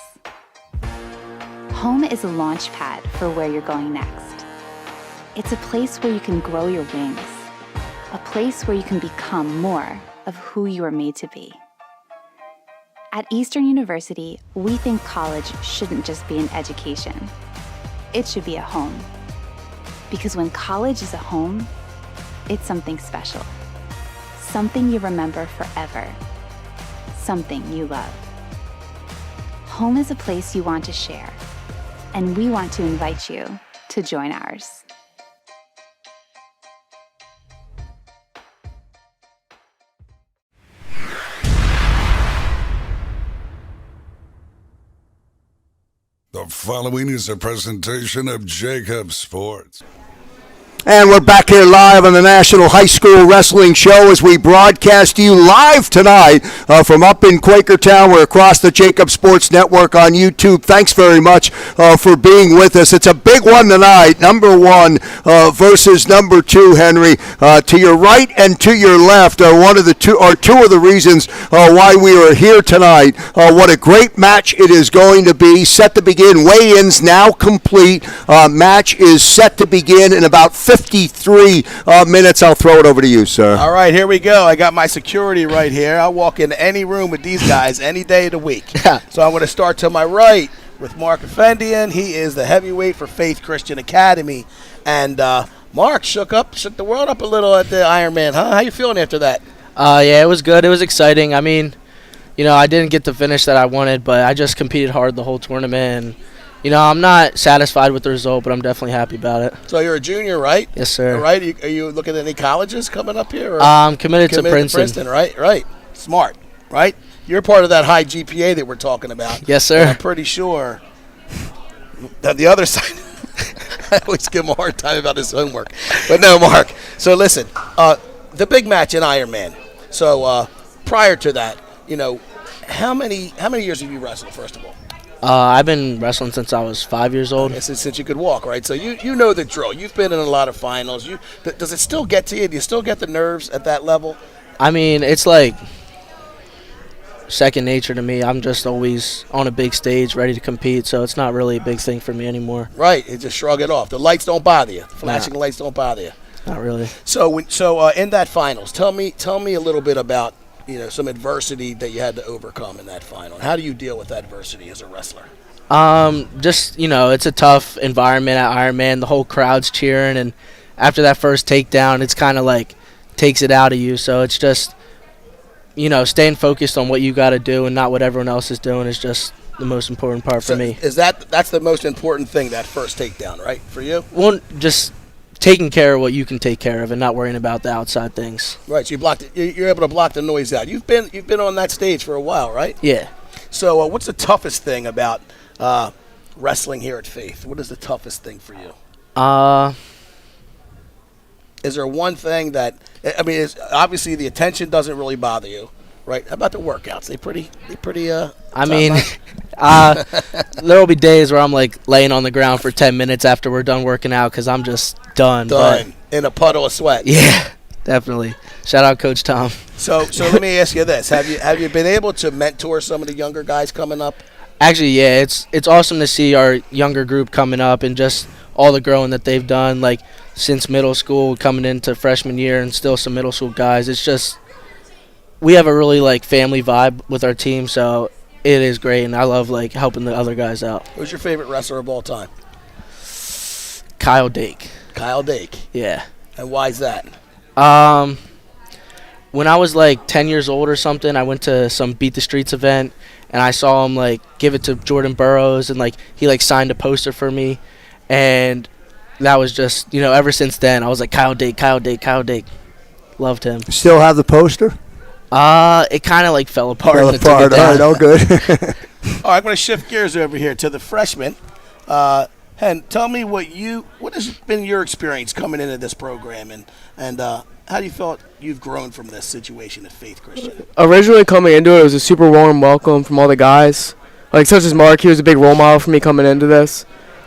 Home is a launch pad for where you're going next. It's a place where you can grow your wings. A place where you can become more of who you are made to be. At Eastern University, we think college shouldn't just be an education. It should be a home. Because when college is a home, it's something special. Something you remember forever. Something you love. Home is a place you want to share, and we want to invite you to join ours. The following is a presentation of JAKIB Sports. And we're back here live on the National High School Wrestling Show as we broadcast you live tonight from up in Quakertown. We're across the JAKIB Sports Network on YouTube. Thanks very much for being with us. It's a big one tonight, number one versus number two, Henry. To your right and to your left are two of the reasons why we are here tonight. What a great match it is going to be. Set to begin. Weigh-ins now complete. Match is set to begin in about 53 minutes. I'll throw it over to you, sir. All right, here we go. I got my security right here. I'll walk into any room with these guys any day of the week. So I'm going to start to my right with Mark Effendian. He is the heavyweight for Faith Christian Academy. And Mark shook the world up a little at the Ironman, huh? How you feeling after that? Yeah, it was good. It was exciting. I mean, I didn't get the finish that I wanted, but I just competed hard the whole tournament. And, I'm not satisfied with the result, but I'm definitely happy about it. So you're a junior, right? Yes, sir. All right. Are you looking at any colleges coming up here? Or I'm committed to Princeton. Right. Smart, right? You're part of that high GPA that we're talking about. Yes, sir. And I'm pretty sure that the other side, I always give him a hard time about his homework. But no, Mark. So listen, the big match in Ironman. So prior to that, how many years have you wrestled, first of all? I've been wrestling since I was 5 years old. Okay, since you could walk, right? So you know the drill. You've been in a lot of finals. Does it still get to you? Do you still get the nerves at that level? I mean, it's like second nature to me. I'm just always on a big stage ready to compete, so it's not really a big thing for me anymore. Right. You just shrug it off. The lights don't bother you. Flashing lights don't bother you. Not really. So in that finals, tell me a little bit about some adversity that you had to overcome in that final. How do you deal with adversity as a wrestler? Just, it's a tough environment at Ironman. The whole crowd's cheering, and after that first takedown, it's kind of like takes it out of you. So it's just, staying focused on what you got to do and not what everyone else is doing is just the most important part for me. That's the most important thing, that first takedown, right, for you? Well, just taking care of what you can take care of and not worrying about the outside things. Right, so you're able to block the noise out. You've been on that stage for a while, right? Yeah. So what's the toughest thing about wrestling here at Faith? What is the toughest thing for you? Is there one thing that, obviously the attention doesn't really bother you, right? How about the workouts? They pretty there will be days where I'm like laying on the ground for 10 minutes after we're done working out because I'm just done. In a puddle of sweat. Yeah, definitely. Shout out Coach Tom. So let me ask you this: Have you been able to mentor some of the younger guys coming up? Actually, yeah, it's awesome to see our younger group coming up and just all the growing that they've done, like since middle school, coming into freshman year, and still some middle school guys. It's just we have a really like family vibe with our team, so it is great, and I love like helping the other guys out. Who's your favorite wrestler of all time? Kyle Dake. Kyle Dake. Yeah. And why is that? When I was like 10 years old or something, I went to some Beat the Streets event, and I saw him like give it to Jordan Burroughs, and like he like signed a poster for me, and that was just ever since then I was like Kyle Dake. Loved him. Still have the poster? It kind of like fell apart. All right, all good. All right, I'm going to shift gears over here to the freshmen. Hen, tell me what has been your experience coming into this program, and how do you feel you've grown from this situation at Faith Christian? Originally coming into it was a super warm welcome from all the guys, like such as Mark. He was a big role model for me coming into this.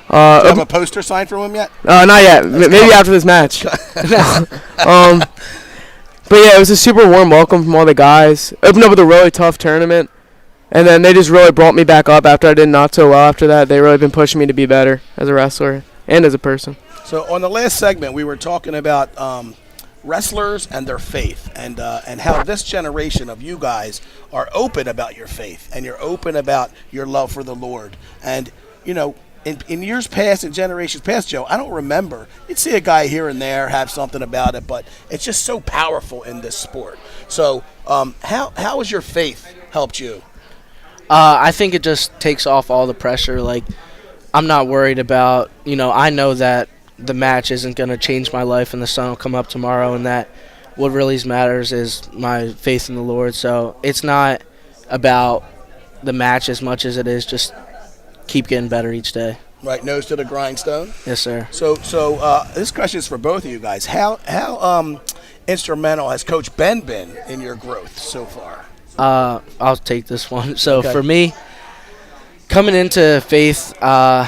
Do you have a poster signed from him yet? Not yet. Maybe after this match. But yeah, it was a super warm welcome from all the guys. Opened up with a really tough tournament, and then they just really brought me back up after I did not so well after that. They really been pushing me to be better as a wrestler and as a person. So on the last segment, we were talking about wrestlers and their faith, and how this generation of you guys are open about your faith, and you're open about your love for the Lord. And, in years past, in generations past, Joe, I don't remember. You'd see a guy here and there have something about it, but it's just so powerful in this sport. So how has your faith helped you? I think it just takes off all the pressure. Like, I'm not worried about, I know that the match isn't going to change my life and the sun will come up tomorrow, and that what really matters is my faith in the Lord. So it's not about the match as much as it is just keep getting better each day. Right, nose to the grindstone. Yes, sir. So this question is for both of you guys. How instrumental has Coach Ben been in your growth so far? I'll take this one. So Okay. for me, coming into faith, I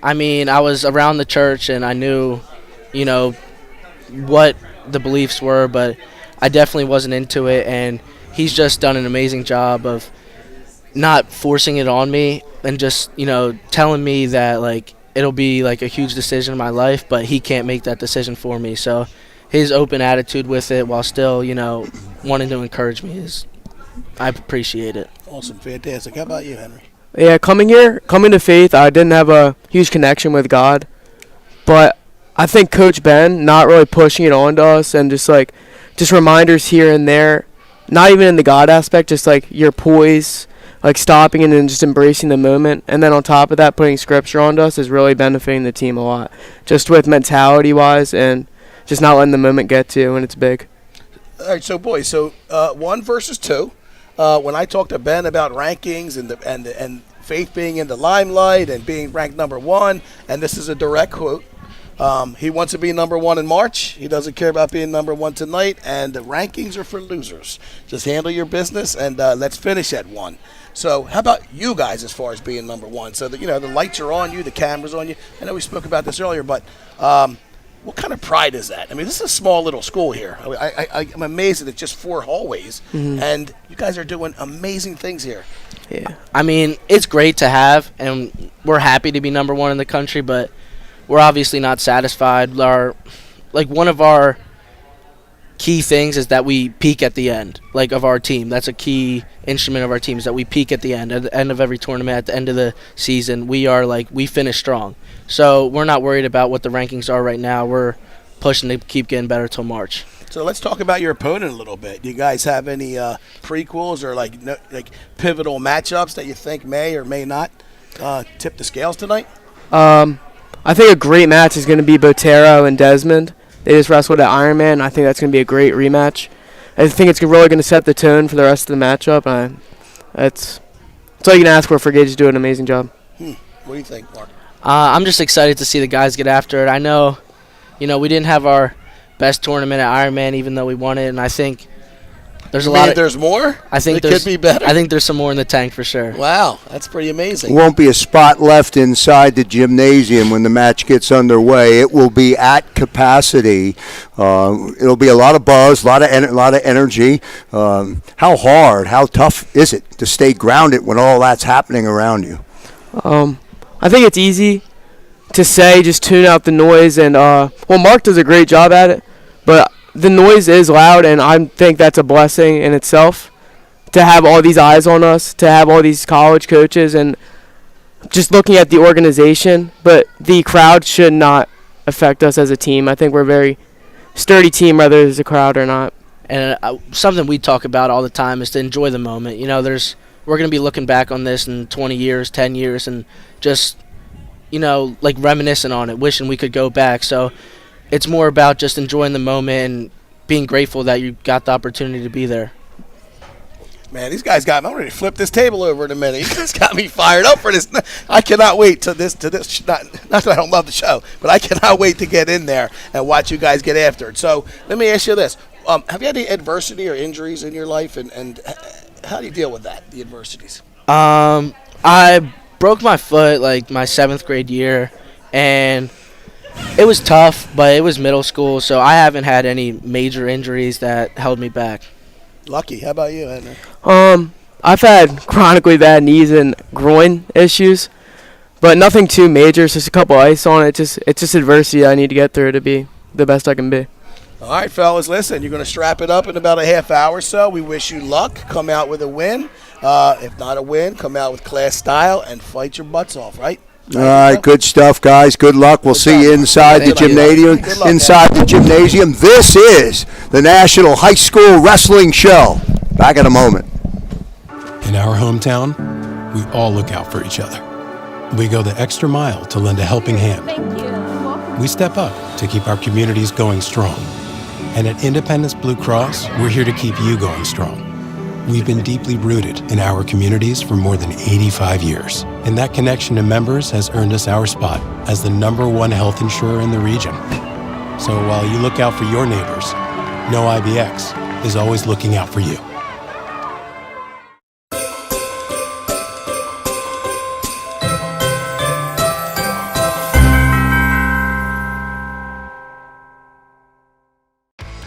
was around the church and I knew, what the beliefs were, but I definitely wasn't into it. And he's just done an amazing job of not forcing it on me and just, telling me that, like, it'll be, like, a huge decision in my life, but he can't make that decision for me. So his open attitude with it while still, wanting to encourage me I appreciate it. Awesome, fantastic. How about you, Henry? Yeah, coming to faith, I didn't have a huge connection with God, but I think Coach Ben not really pushing it onto us and just reminders here and there, not even in the God aspect, just like your poise, like stopping and then just embracing the moment, and then on top of that, putting scripture onto us is really benefiting the team a lot, just with mentality wise and just not letting the moment get to you when it's big. All right, so boys, 1 versus 2. When I talked to Ben about rankings and Faith being in the limelight and being ranked number 1, and this is a direct quote, he wants to be number 1 in March. He doesn't care about being number 1 tonight, and the rankings are for losers. Just handle your business, and let's finish at 1. So how about you guys as far as being number 1? So that, the lights are on you, the camera's on you. I know we spoke about this earlier, but what kind of pride is that? I mean, this is a small little school here. I'm amazed that it's just 4 hallways, and you guys are doing amazing things here. Yeah. I mean, it's great to have, and we're happy to be number 1 in the country, but we're obviously not satisfied. One of our key things is that we peak at the end, of our team. That's a key instrument of our team, is that we peak at the end of every tournament, at the end of the season. We finish strong. So we're not worried about what the rankings are right now. We're pushing to keep getting better till March. So let's talk about your opponent a little bit. Do you guys have any prequels or pivotal matchups that you think may or may not tip the scales tonight? I think a great match is going to be Botero and Desmond. They just wrestled at Ironman. I think that's going to be a great rematch. I think it's really going to set the tone for the rest of the matchup. That's all you can ask for Gage to do an amazing job. What do you think, Mark? I'm just excited to see the guys get after it. I know, we didn't have our best tournament at Ironman, even though we won it, and I think there's there's more? I think it could be better? I think there's some more in the tank for sure. Wow, that's pretty amazing. Won't be a spot left inside the gymnasium when the match gets underway. It will be at capacity. It'll be a lot of buzz, a lot of energy. How hard, how tough is it to stay grounded when all that's happening around you? I think it's easy to say, just tune out the noise, and Mark does a great job at it, but the noise is loud, and I think that's a blessing in itself to have all these eyes on us, to have all these college coaches, and just looking at the organization. But the crowd should not affect us as a team. I think we're a very sturdy team, whether there's a crowd or not. And something we talk about all the time is to enjoy the moment. We're going to be looking back on this in 20 years, 10 years, and just, reminiscing on it, wishing we could go back. So it's more about just enjoying the moment and being grateful that you got the opportunity to be there. Man, these guys got me. I'm ready to flip this table over in a minute. You guys got me fired up for this. I cannot wait to this. Not that I don't love the show, but I cannot wait to get in there and watch you guys get after it. So let me ask you this. Have you had any adversity or injuries in your life, and how do you deal with that, the adversities? I broke my foot my 7th grade year, and it was tough, but it was middle school, so I haven't had any major injuries that held me back. Lucky. How about you, Henry? I've had chronically bad knees and groin issues, but nothing too major. It's just a couple ice on it. It's just adversity I need to get through to be the best I can be. All right, fellas, listen, you're going to strap it up in about a half hour or so. We wish you luck. Come out with a win. If not a win, come out with class, style, and fight your butts off, right? All right, good stuff, guys. Good luck. We'll see you inside the gymnasium. This is the National High School Wrestling Show. Back in a moment. In our hometown, we all look out for each other. We go the extra mile to lend a helping hand. Thank you. We step up to keep our communities going strong. And at Independence Blue Cross, we're here to keep you going strong. We've been deeply rooted in our communities for more than 85 years, and that connection to members has earned us our spot as the #1 health insurer in the region. So while you look out for your neighbors, know IBX is always looking out for you.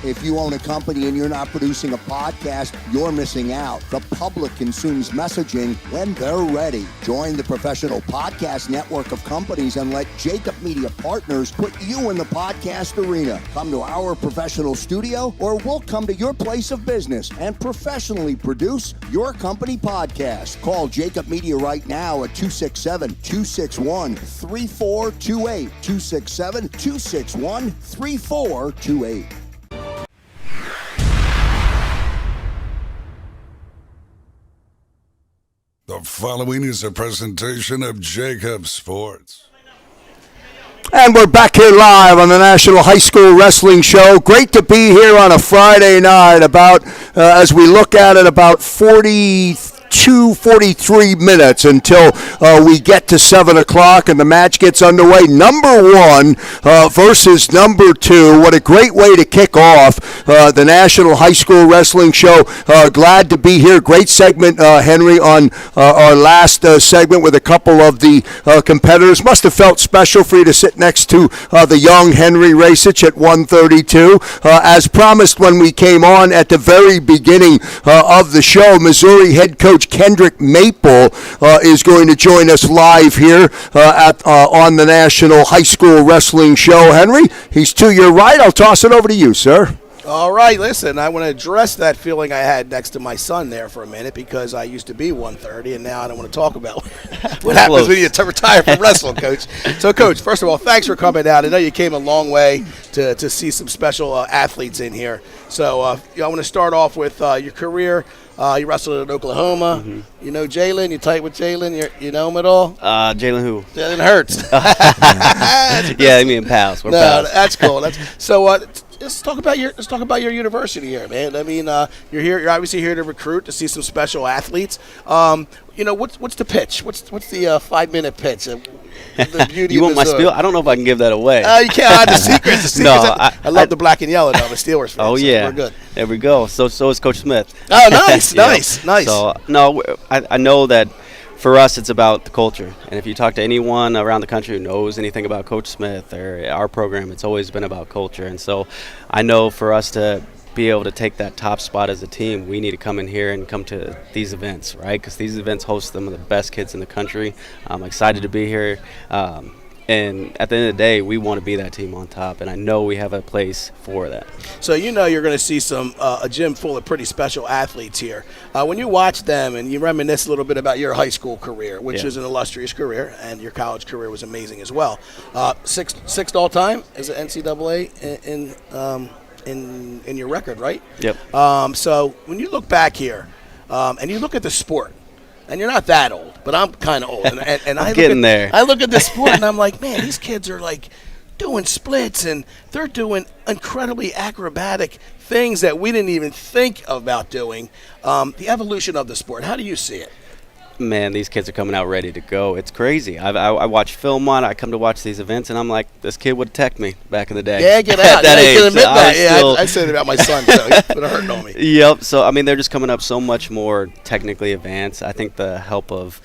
If you own a company and you're not producing a podcast, you're missing out. The public consumes messaging when they're ready. Join the professional podcast network of companies and let JAKIB Media Partners put you in the podcast arena. Come to our professional studio, or we'll come to your place of business and professionally produce your company podcast. Call JAKIB Media right now at 267-261-3428. 267-261-3428. The following is a presentation of JAKIB Sports. And we're back here live on the National High School Wrestling Show. Great to be here on a Friday night as we look at it, about 43 minutes until we get to 7 o'clock and the match gets underway. Number 1 versus number 2. What a great way to kick off the National High School Wrestling Show. Glad to be here. Great segment, Henry, on our last segment with a couple of the competitors. Must have felt special for you to sit next to the young Henry Racich at 132. As promised when we came on at the very beginning of the show, Missouri head coach Kendrick Maple is going to join us live here on the National High School Wrestling Show. Henry, he's to your right. I'll toss it over to you, sir. All right, listen, I want to address that feeling I had next to my son there for a minute, because I used to be 130, and now I don't want to talk about what happens when you retire from wrestling, Coach. So, Coach, first of all, thanks for coming out. I know you came a long way to see some special athletes in here. So I want to start off with your career. You wrestled in Oklahoma. Mm-hmm. You know Jalen? You tight with Jalen? You know him at all? Jalen who? Jalen Hurts. Yeah, I mean pals. We're pals. That's cool. Let's talk about your university here, man. I mean, you're here. You're obviously here to recruit, to see some special athletes. What's the pitch? What's the 5-minute pitch? The beauty you of want my spiel? I don't know if I can give that away. You can't. The secrets. No, I love the black and yellow. I'm a Steelers fan. Oh yeah, we're good. There we go. So is Coach Smith. Oh, nice, nice. So no, I know that. For us, it's about the culture. And if you talk to anyone around the country who knows anything about Coach Smith or our program, it's always been about culture. And so I know for us to be able to take that top spot as a team, we need to come in here and come to these events, right? Because these events host some of the best kids in the country. I'm excited to be here. And at the end of the day, we want to be that team on top, and I know we have a place for that. So you're going to see a gym full of pretty special athletes here. When you watch them and you reminisce a little bit about your high school career, which is an illustrious career, and your college career was amazing as well. Sixth all time as an NCAA in your record, right? Yep. So when you look back here and you look at the sport, and you're not that old, but I'm kind of old. And I'm getting there. I look at this sport, and I'm like, man, these kids are like doing splits, and they're doing incredibly acrobatic things that we didn't even think about doing. The evolution of the sport, how do you see it? Man, these kids are coming out ready to go. It's crazy. I watch film on it. I come to watch these events, and I'm like, this kid would tech me back in the day. Yeah, get out. At that age. You can admit that. Yeah, I say that about my son, so he's been hurting on me. Yep. So, I mean, they're just coming up so much more technically advanced. I think the help of,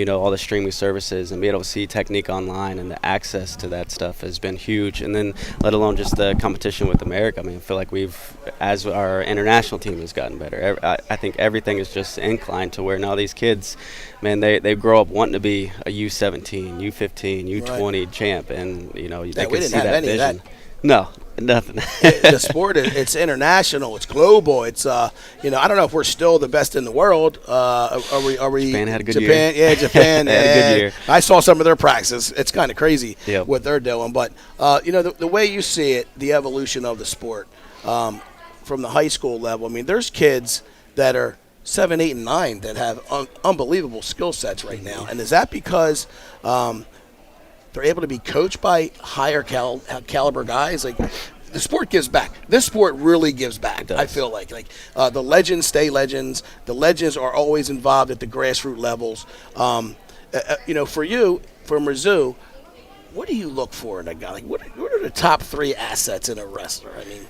all the streaming services and being able to see technique online and the access to that stuff has been huge. And then let alone just the competition with America. I mean, I feel like as our international team has gotten better, I think everything is just inclined to where now these kids, man, they grow up wanting to be a U17, U15, U20 champ, and they can see that vision. No, nothing. The sport, it's international, it's global. It's I don't know if we're still the best in the world. Are we? Japan had a good year. Yeah, Japan had a good year. I saw some of their practices. It's kind of crazy what they're doing. But the way you see it, the evolution of the sport from the high school level. I mean, there's kids that are 7, 8, and 9 that have unbelievable skill sets right now. And is that because they're able to be coached by higher caliber guys? Like the sport gives back. This sport really gives back. I feel like the legends stay legends. The legends are always involved at the grassroots levels. For you, for Mizzou, what do you look for in a guy? Like, what are the top 3 assets in a wrestler? I mean,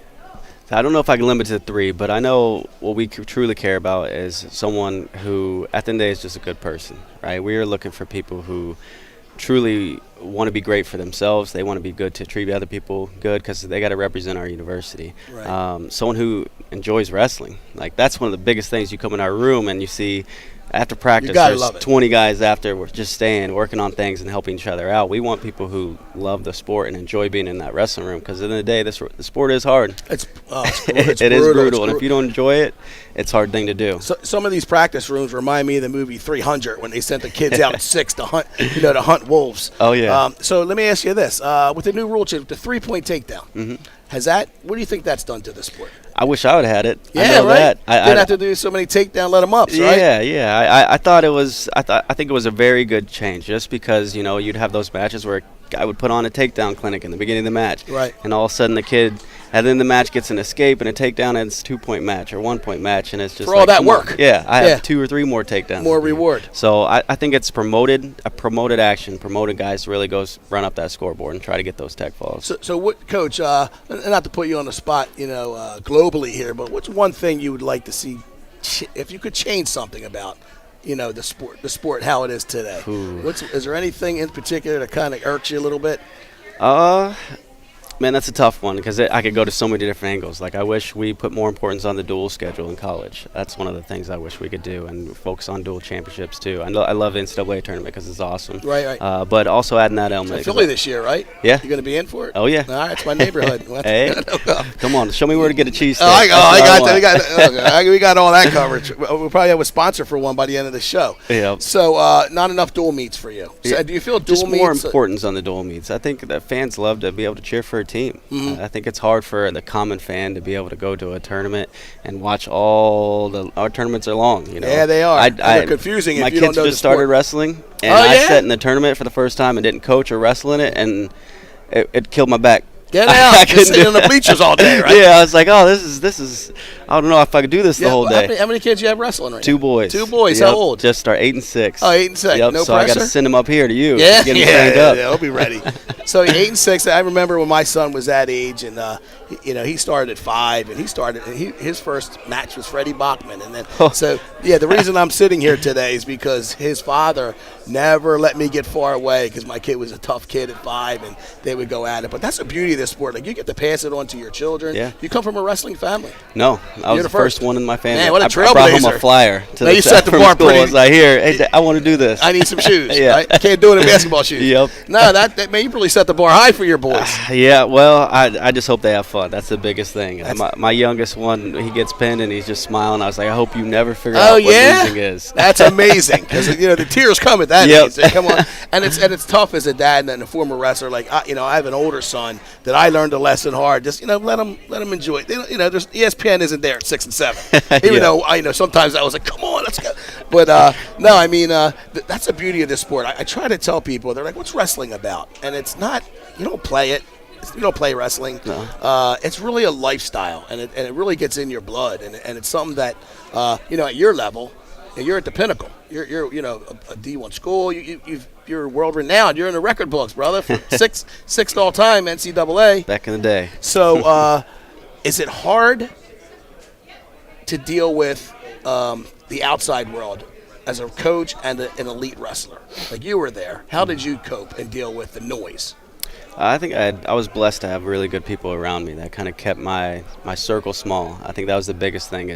I don't know if I can limit it to 3, but I know what we truly care about is someone who, at the end of the day, is just a good person, right? We are looking for people who truly want to be great for themselves. They want to be good to treat other people good because they got to represent our university. Right. Someone who enjoys wrestling. Like, that's one of the biggest things. You come in our room and you see after practice there's 20 guys after we're just staying, working on things and helping each other out. We want people who love the sport and enjoy being in that wrestling room because at the end of the day, the sport is hard. It's it is brutal. And if you don't enjoy it, it's a hard thing to do. So, some of these practice rooms remind me of the movie 300 when they sent the kids out at 6 to hunt, to hunt wolves. Oh, yeah. So let me ask you this. With the new rule change, the 3-point takedown, what do you think that's done to the sport? I wish I would have had it. Yeah, I know right. that. I didn't have to do so many takedown, let them ups, right? Yeah. I thought it was. I think it was a very good change, just because you'd have those matches where a guy would put on a takedown clinic in the beginning of the match, right? And all of a sudden the kid at the end of the match gets an escape and a takedown, and it's a 2-point match or 1-point match, and it's just for all that work. Yeah, I have 2 or 3 more takedowns. More reward. So I think it's promoted action, promoted guys to really go run up that scoreboard and try to get those tech falls. So what, Coach? Not to put you on the spot, globally here, but what's one thing you would like to see if you could change something about? The sport, how it is today. Is there anything in particular that kind of irks you a little bit? Man, that's a tough one because I could go to so many different angles. Like, I wish we put more importance on the dual schedule in college. That's one of the things I wish we could do, and focus on dual championships too. I love the NCAA tournament because it's awesome. Right. But also adding that element. Philly this year, right? Yeah. You're going to be in for it? Oh, yeah. All right, it's my neighborhood. Hey, come on, show me where to get a cheese steak. I got that. We got all that coverage. We'll probably have a sponsor for one by the end of the show. Yeah. So, not enough dual meets for you. So, do you feel dual just meets? More importance on the dual meets. I think that fans love to be able to cheer for a team. I think it's hard for the common fan to be able to go to a tournament and watch our tournaments are long. Yeah, they are. They're confusing if you don't know the sport. My kids just started wrestling, and I sat in the tournament for the first time and didn't coach or wrestle in it, and it killed my back. Get out! You're sitting in the bleachers all day, right? Yeah, I was like, oh, this is. I don't know if I could do this the whole day. How many kids you have wrestling right now? 2 boys. 2 boys. Yep. How old? Just start 8 and 6. Oh, 8 and 6. Yep. No so pressure? I got to send them up here to you. Yeah, to get them trained up. They'll be ready. So 8 and 6. I remember when my son was that age, and he started at 5, and his first match was Freddie Bachman, and then the reason I'm sitting here today is because his father never let me get far away because my kid was a tough kid at 5, and they would go at it. But that's the beauty of this sport. Like, you get to pass it on to your children. Yeah. You come from a wrestling family. No, I was the first one in my family. Man, what a trailblazer. I brought home a flyer to you set the bar pretty. As I hear, hey, I want to do this. I need some shoes. Yeah. Right? I can't do it in basketball shoes. Yep. No, man, you really set the bar high for your boys. Yeah, well, I just hope they have fun. That's the biggest thing. My youngest one, he gets pinned and he's just smiling. I was like, I hope you never figure out what losing is. That's amazing because the tears come at that age. They come on, and it's tough as a dad and a former wrestler. Like I have an older son that I learned a lesson hard. Just let him enjoy it. There's ESPN isn't there at 6 and 7. Even though I sometimes I was like, come on, let's go. But no, I mean that's the beauty of this sport. I try to tell people, they're like, what's wrestling about? And it's not. You don't play it. You don't play wrestling. No. It's really a lifestyle, and it really gets in your blood, and it's something that at your level, you're at the pinnacle. You're a D1 school. You're world renowned. You're in the record books, brother. For sixth all time NCAA. Back in the day. So, is it hard to deal with the outside world as a coach and an elite wrestler? Like, you were there. How did you cope and deal with the noise? I think I was blessed to have really good people around me that kind of kept my circle small. I think that was the biggest thing.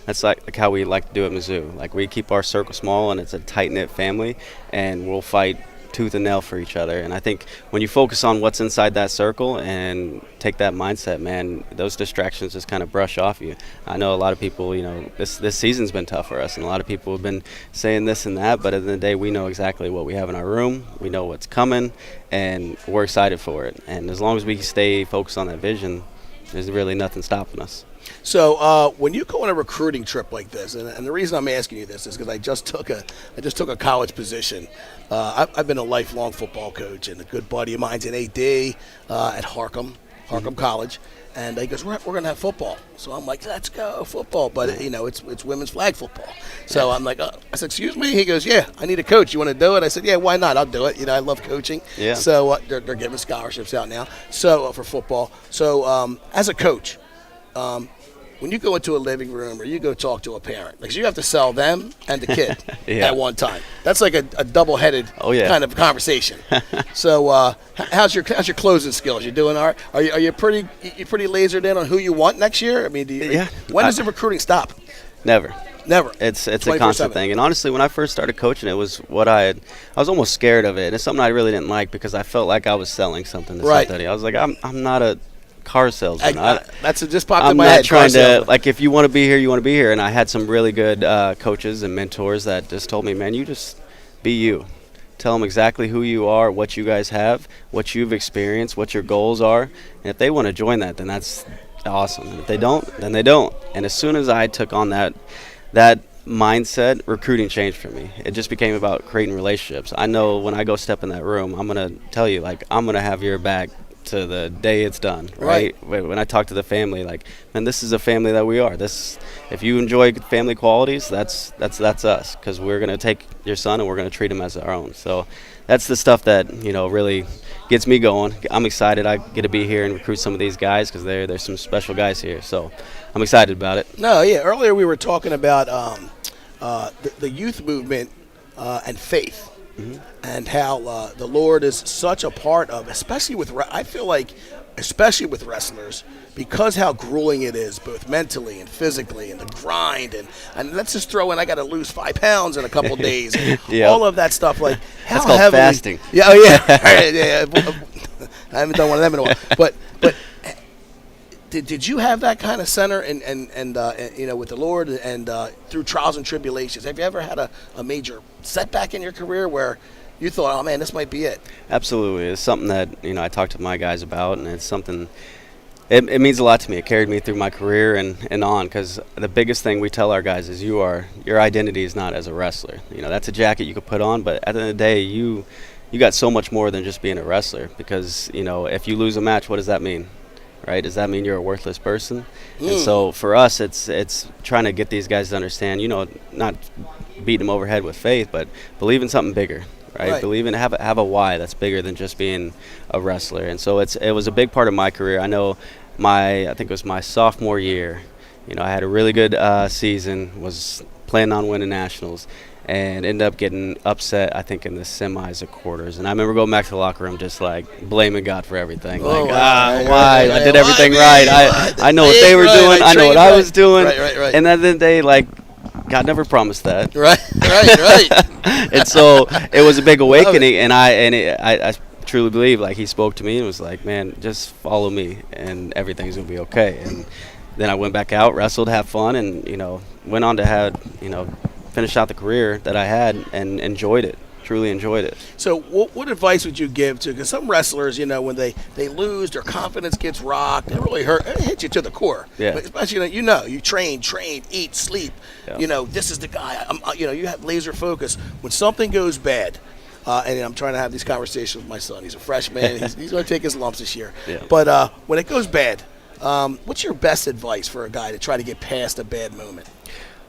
That's like how we like to do at Mizzou. Like, we keep our circle small, and it's a tight-knit family, and we'll fight tooth and nail for each other. And I think when you focus on what's inside that circle and take that mindset, man, those distractions just kind of brush off you. I know a lot of people, this season's been tough for us, and a lot of people have been saying this and that, but at the end of the day, we know exactly what we have in our room. We know what's coming, and we're excited for it. And as long as we stay focused on that vision, there's really nothing stopping us. So when you go on a recruiting trip like this, and the reason I'm asking you this is because I just took a college position. I've been a lifelong football coach, and a good buddy of mine's an AD at Harcum Harcum College. And he goes, we're going to have football. So I'm like, let's go, football. But, it's women's flag football. So I'm like, I said, excuse me? He goes, yeah, I need a coach. You want to do it? I said, yeah, why not? I'll do it. I love coaching. Yeah. So they're giving scholarships out now for football. So as a coach, when you go into a living room or you go talk to a parent, because you have to sell them and the kid at one time. That's like a double-headed kind of conversation. So how's your closing skills? You doing all right? Are you pretty lasered in on who you want next year? I mean, when does the recruiting stop? Never. It's a constant 24/7. thing. And honestly, when I first started coaching, it was I was almost scared of it. And it's something I really didn't like because I felt like I was selling something to somebody. I was like, I'm not a car salesman. That's just popped in my head. head. I'm not trying to, like, if you want to be here, you want to be here. And I had some really good coaches and mentors that just told me, man, you just be you. Tell them exactly who you are, what you guys have, what you've experienced, what your goals are. And if they want to join that, then that's awesome. And if they don't, then they don't. And as soon as I took on that mindset, recruiting changed for me. It just became about creating relationships. I know when I go step in that room, I'm going to tell you, like, I'm going to have your back to the day it's done, right? When I talk to the family, like, man, this is a family that we are. If you enjoy family qualities, that's us, because we're going to take your son and we're going to treat him as our own. So that's the stuff that, really gets me going. I'm excited I get to be here and recruit some of these guys because there's some special guys here. So I'm excited about it. Earlier we were talking about the youth movement and faith. Mm-hmm. And how the Lord is such a part of, especially with wrestlers, because how grueling it is, both mentally and physically, and the grind, and let's just throw in, I got to lose 5 pounds in a couple days, and all of that stuff. Like, how that's called heavily, fasting. Yeah, oh yeah, I haven't done one of them in a while, but. Did you have that kind of center and with the Lord and through trials and tribulations? Have you ever had a major setback in your career where you thought, oh man, this might be it? Absolutely. It's something that I talk to my guys about, and it's something. It means a lot to me. It carried me through my career and on, because the biggest thing we tell our guys is your identity is not as a wrestler. That's a jacket you could put on, but at the end of the day, you got so much more than just being a wrestler. Because if you lose a match, what does that mean? Right? Does that mean you're a worthless person? And so for us, it's trying to get these guys to understand, not beating them overhead with faith, but believe in something bigger, right? Believe in, have a why that's bigger than just being a wrestler. And so it was a big part of my career. I know I think it was my sophomore year, I had a really good season, was planning on winning nationals, and ended up getting upset, I think, in the semis or quarters. And I remember going back to the locker room just, like, blaming God for everything. Why? I did everything right. I know what they were doing. I know what I was doing. Right. And then the day, like, God never promised that. Right. And so it was a big awakening, and I truly believe, like, he spoke to me and was like, man, just follow me, and everything's going to be okay. And then I went back out, wrestled, had fun, and, went on to have, finish out the career that I had and truly enjoyed it. So what advice would you give to, because some wrestlers, when they lose, their confidence gets rocked, it really hits you to the core. Yeah. But especially, you train, eat, sleep, this is the guy, you have laser focus. When something goes bad, and I'm trying to have these conversations with my son, he's a freshman, he's going to take his lumps this year. Yeah. But when it goes bad, what's your best advice for a guy to try to get past a bad moment?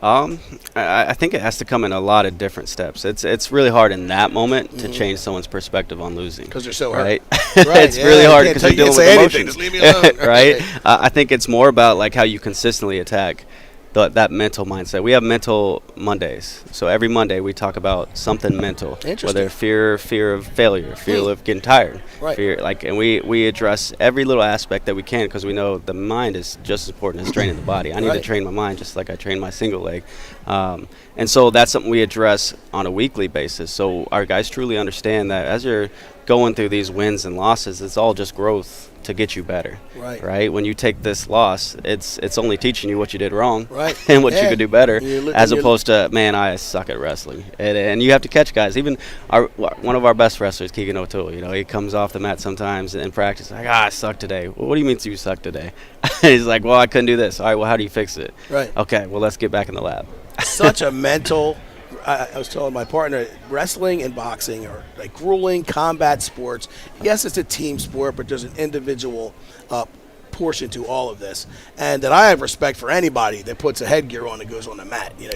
I think it has to come in a lot of different steps. It's really hard in that moment to change someone's perspective on losing. Because they're so hurt. Right? It's really hard because you're dealing with emotions. Just leave me alone. Right? I think it's more about, like, how you consistently attack that mental mindset. We have mental Mondays. So every Monday we talk about something mental. Whether fear of failure, fear of getting tired. Right. Fear, and we address every little aspect that we can, because we know the mind is just as important as training the body. I need to train my mind just like I train my single leg. And so that's something we address on a weekly basis. So our guys truly understand that as you're going through these wins and losses, it's all just growth to get you better. Right? When you take this loss, it's only teaching you what you did wrong and what you could do better, as opposed to, man, I suck at wrestling. And you have to catch guys. Even one of our best wrestlers, Keegan O'Toole, he comes off the mat sometimes in practice like, I suck today. Well, what do you mean you suck today? He's like, well, I couldn't do this. All right, well, how do you fix it? Right. Okay, well, let's get back in the lab. Such a mental I was telling my partner, wrestling and boxing are like grueling combat sports. Yes, it's a team sport, but there's an individual portion to all of this, and that I have respect for anybody that puts a headgear on and goes on the mat. You know,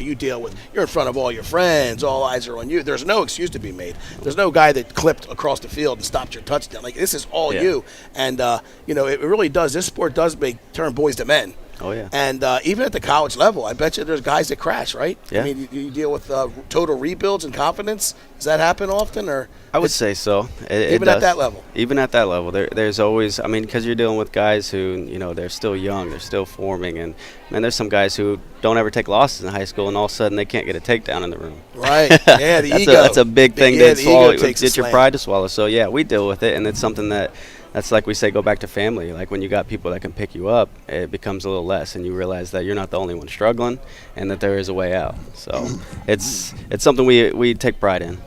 you're in front of all your friends, all eyes are on you. There's no excuse to be made. There's no guy that clipped across the field and stopped your touchdown. Like, this is all you, and it really does. This sport does turn boys to men. Oh, yeah. And even at the college level, I bet you there's guys that crash, right? Yeah. I mean, you deal with total rebuilds and confidence. Does that happen often? Or I would say so. Even at that level? Even at that level. There's always, because you're dealing with guys who, they're still young, they're still forming. And, man, there's some guys who don't ever take losses in high school, and all of a sudden they can't get a takedown in the room. Right. Yeah, the ego. That's a big thing to swallow. It's your slam. pride to swallow. So, yeah, we deal with it, and it's something that's like we say, go back to family. Like, when you got people that can pick you up, it becomes a little less, and you realize that you're not the only one struggling and that there is a way out. So it's something we take pride in.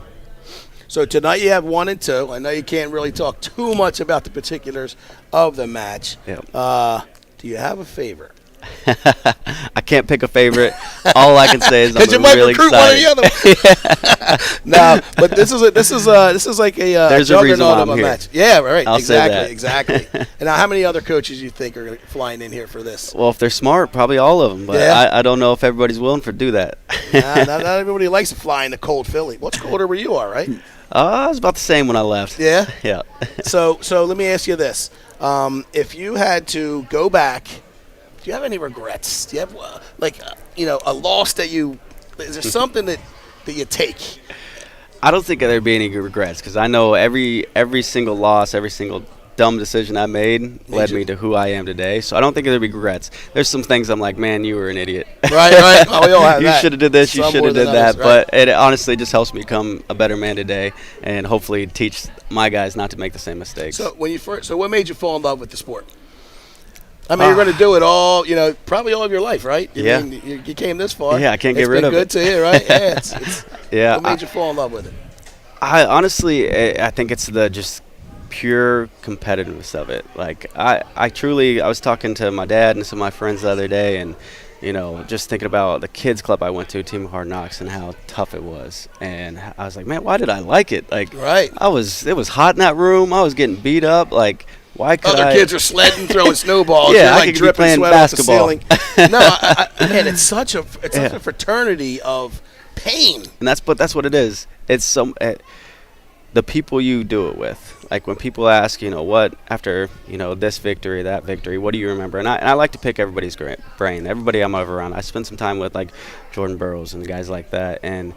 So tonight you have 1 and 2. I know you can't really talk too much about the particulars of the match. Yep. Do you have a favorite? I can't pick a favorite. All I can say is I'm you might really recruit excited. one or the other. No, but this is like a There's a reason why juggernaut I'm of a here. match. Yeah, right. I'll say that. Exactly. And now, how many other coaches you think are flying in here for this? Well, if they're smart, probably all of them. But Yeah. I don't know if everybody's willing to do that. Not everybody likes to fly in the cold Philly. What's colder where you are, right? It was about the same when I left. Yeah. Yeah. So let me ask you this: if you had to go back, do you have any regrets? Do you have a loss that you? Is there something that you take? I don't think there'd be any regrets because I know every single loss, every single dumb decision I made led me to who I am today. So I don't think there'd be regrets. There's some things I'm like, man, you were an idiot. Right. Oh, we all have you that. should have did this. You Some should more have did than that. others, right. But it honestly just helps me become a better man today, and hopefully teach my guys not to make the same mistakes. So what made you fall in love with the sport? I mean, you're going to do it all, probably all of your life, right? Yeah. You came this far. Yeah, I can't get rid of it. It's been good to you, right? Yeah. It's yeah. What made you fall in love with it? I honestly, I think it's the just pure competitiveness of it. Like, I was talking to my dad and some of my friends the other day, and just thinking about the kids club I went to, Team Hard Knocks, and how tough it was. And I was like, man, why did I like it? Like, right. It was hot in that room. I was getting beat up. Like, why could Other kids are sledding, throwing snowballs. Yeah, You're I could be dripping playing sweat basketball. off the ceiling. No, man, it's such a fraternity of pain. And that's what it is. It's the people you do it with. Like, when people ask, what after this victory, that victory, what do you remember? And I like to pick everybody's brain. Everybody I'm ever around. I spend some time with like Jordan Burroughs and guys like that. And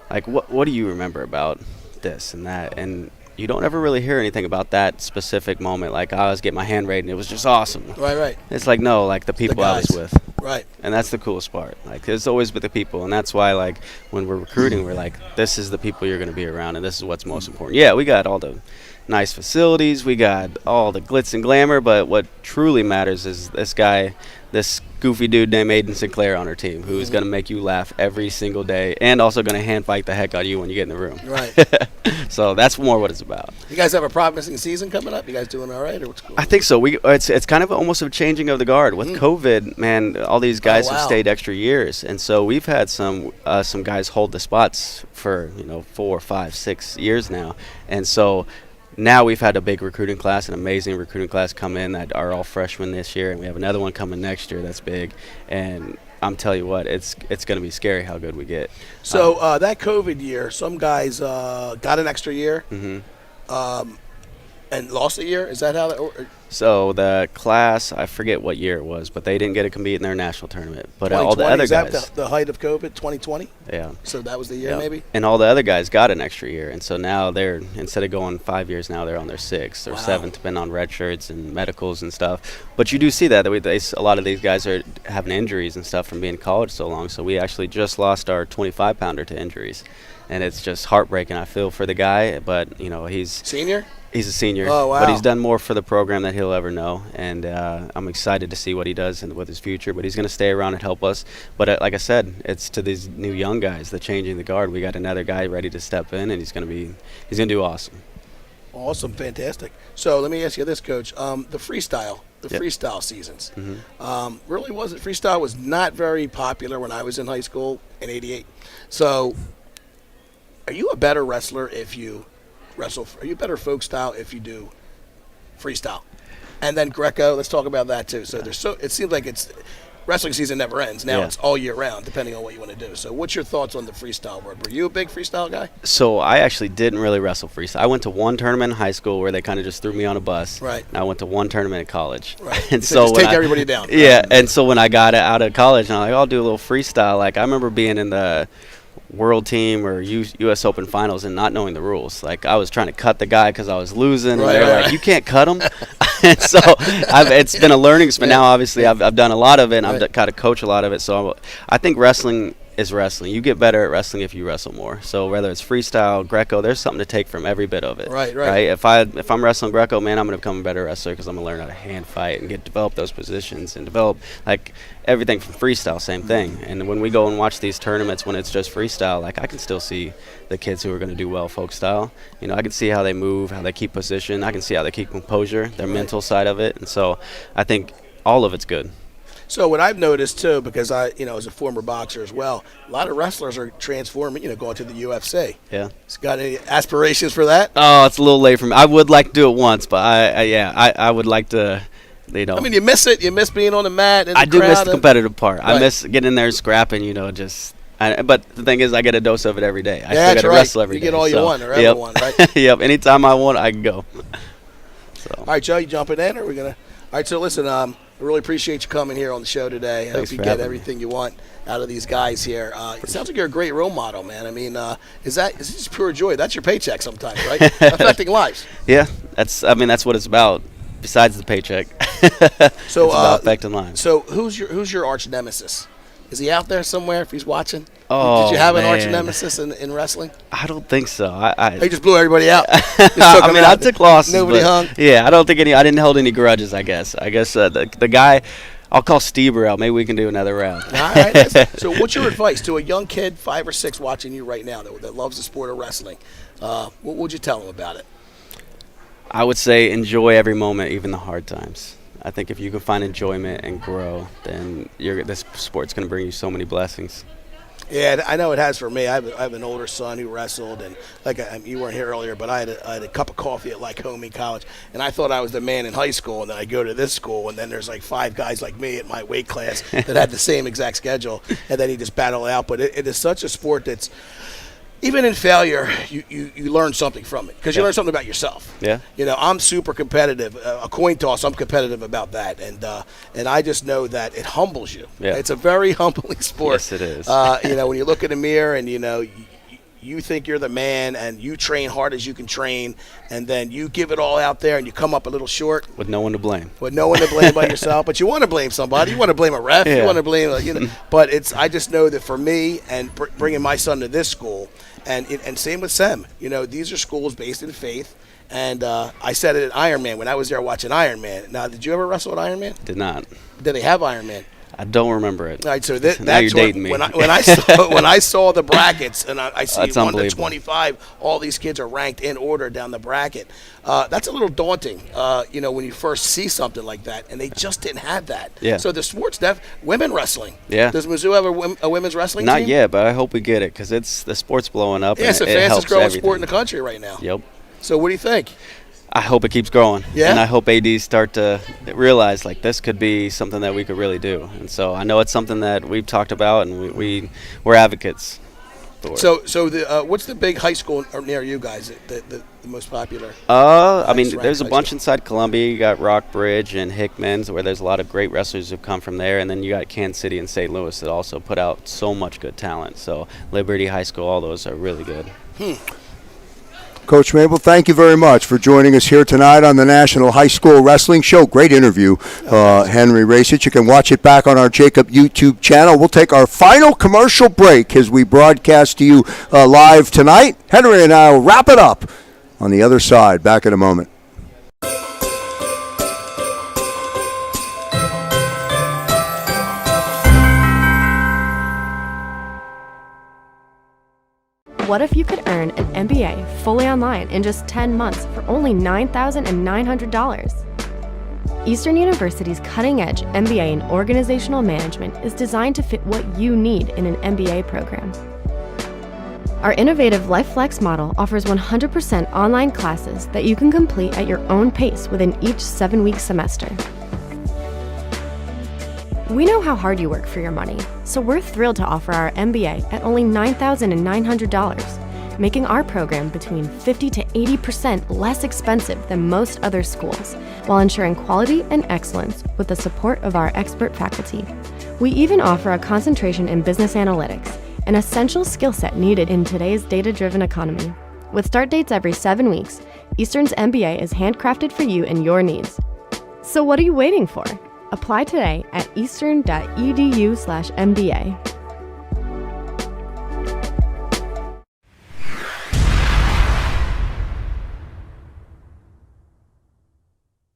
like, what do you remember about this and that? And you don't ever really hear anything about that specific moment. Like, I was getting my hand raised and it was just awesome. Right. It's like, no, like the people I was with. Right. And that's the coolest part. Like, it's always with the people. And that's why, like, when we're recruiting, we're like, this is the people you're going to be around, and this is what's most important. Yeah, we got all the nice facilities. We got all the glitz and glamour. But what truly matters is this goofy dude named Aiden Sinclair on our team, who's going to make you laugh every single day and also going to hand fight the heck out of you when you get in the room. Right. So that's more what it's about. You guys have a promising season coming up? You guys doing all right, or what's cool? I think so. It's kind of almost a changing of the guard. With COVID, man, all these guys have stayed extra years. And so we've had some guys hold the spots for 4, 5, 6 years now. And so now we've had a big recruiting class, an amazing recruiting class come in that are all freshmen this year, and we have another one coming next year that's big. And I'm telling you what, it's going to be scary how good we get. So that COVID year, some guys got an extra year and lost a year. Is that how that? So the class, I forget what year it was, but they didn't get to compete in their national tournament. But all the 2020, other is that guys, the height of COVID, 2020? Yeah. So that was the year, maybe. And all the other guys got an extra year, and so now they're, instead of going 5 years, now they're on their 6th or 7th, been on red shirts and medicals and stuff. But you do see that a lot of these guys are having injuries and stuff from being in college so long. So we actually just lost our 25-pounder to injuries, and it's just heartbreaking. I feel for the guy, but he's senior. He's a senior, but he's done more for the program than he'll ever know, and I'm excited to see what he does with his future. But he's going to stay around and help us. But like I said, it's to these new young guys, the changing the guard. We got another guy ready to step in, and he's going to do awesome. Awesome, fantastic. So let me ask you this, Coach: the freestyle seasons. Really wasn't freestyle was not very popular when I was in high school in '88. So Are you a better wrestler if you wrestle? Are you better folk style if you do freestyle? And then Greco, let's talk about that too. So it seems like wrestling season never ends. Now it's all year round, depending on what you want to do. So what's your thoughts on the freestyle world? Were you a big freestyle guy? So I actually didn't really wrestle freestyle. I went to one tournament in high school where they kind of just threw me on a bus. Right. And I went to one tournament in college. Right. And so just take everybody down. Yeah. And so when I got out of college, and I'm like, I'll do a little freestyle. Like I remember being in the world team or U.S. Open finals and not knowing the rules. Like I was trying to cut the guy because I was losing. Right, and they're like, you can't cut him. And so it's been a learning experience. Now, obviously, I've done a lot of it, and I've got to coach a lot of it. So I think wrestling is wrestling. You get better at wrestling if you wrestle more. So whether it's freestyle, Greco, there's something to take from every bit of it. Right. If I'm wrestling Greco, man, I'm going to become a better wrestler because I'm going to learn how to hand fight and develop those positions and develop like everything from freestyle, same thing. And when we go and watch these tournaments when it's just freestyle, like I can still see the kids who are going to do well folk style. You know, I can see how they move, how they keep position. I can see how they keep composure, their mental side of it. And so I think all of it's good. So what I've noticed too, because I, as a former boxer as well, a lot of wrestlers are transforming, going to the UFC. Yeah. Got any aspirations for that? Oh, it's a little late for me. I would like to do it once, but I would like to, I mean, you miss it. You miss being on the mat. And I do miss the competitive part. Right. I miss getting in there scrapping, but the thing is, I get a dose of it every day. I still that's get to right. wrestle every day. You get all you want or ever want, right? Yep. Anytime I want, I can go. So. All right, Joe, you jumping in, or are we gonna? All right, so listen, I really appreciate you coming here on the show today. I hope you get everything you want out of these guys here. It sounds like you're a great role model, man. I mean, is this just pure joy? That's your paycheck sometimes, right? Affecting lives. Yeah, that's what it's about. Besides the paycheck, so it's about affecting lives. So who's your arch nemesis? Is he out there somewhere if he's watching? Oh, did you have man. an arch nemesis in wrestling? I don't think so. He just blew everybody out. I took losses. Nobody hung. Yeah, I don't think I didn't hold any grudges. I guess the guy, I'll call Stieber out. Maybe we can do another round. All right. So what's your advice to a young kid, 5 or 6, watching you right now that loves the sport of wrestling? What would you tell him about it? I would say enjoy every moment, even the hard times. I think if you can find enjoyment and grow, then this sport's going to bring you so many blessings. Yeah, I know it has for me. I have an older son who wrestled, and you weren't here earlier, but I had a cup of coffee at Lycoming College, and I thought I was the man in high school, and then I go to this school, and then there's like 5 guys like me at my weight class that had the same exact schedule, and then you just battle it out. But it is such a sport that's, even in failure, you learn something from it because you learn something about yourself. Yeah. I'm super competitive. A coin toss, I'm competitive about that, and I just know that it humbles you. Yeah. It's a very humbling sport. Yes, it is. When you look in the mirror and you think you're the man and you train hard as you can train, and then you give it all out there and you come up a little short with no one to blame. With no one to blame but yourself, but you want to blame somebody. You want to blame a ref. Yeah. You want to blame But I just know that for me and bringing my son to this school. And same with Sem. These are schools based in faith. And I said it at Ironman when I was there watching Ironman. Now, did you ever wrestle at Ironman? Did not. Did they have Ironman? I don't remember it. All right, so now you're dating me. When I saw the brackets and I see 1 to 25, all these kids are ranked in order down the bracket. That's a little daunting, when you first see something like that, and they just didn't have that. Yeah. So the sports women wrestling. Yeah. Does Mizzou have a women's wrestling team? Not yet, but I hope we get it because the sport's blowing up. Yeah, and it's the it fastest helps growing everything. sport in the country right now. Yep. So what do you think? I hope it keeps growing. Yeah. And I hope ADs start to realize this could be something that we could really do. And so I know it's something that we've talked about and we're advocates for. So what's the big high school near you guys? The most popular? There's a bunch inside Columbia. You got Rockbridge and Hickman's where there's a lot of great wrestlers who come from there, and then you got Kansas City and St. Louis that also put out so much good talent. So Liberty High School, all those are really good. Coach Maple, thank you very much for joining us here tonight on the National High School Wrestling Show. Great interview, Henry Racich. You can watch it back on our JAKIB YouTube channel. We'll take our final commercial break as we broadcast to you live tonight. Henry and I will wrap it up on the other side. Back in a moment. What if you could earn an MBA fully online in just 10 months for only $9,900? Eastern University's cutting-edge MBA in Organizational Management is designed to fit what you need in an MBA program. Our innovative LifeFlex model offers 100% online classes that you can complete at your own pace within each 7-week semester. We know how hard you work for your money, so we're thrilled to offer our MBA at only $9,900, making our program between 50 to 80% less expensive than most other schools, while ensuring quality and excellence with the support of our expert faculty. We even offer a concentration in business analytics, an essential skill set needed in today's data-driven economy. With start dates every 7 weeks, Eastern's MBA is handcrafted for you and your needs. So what are you waiting for? Apply today at eastern.edu/MBA.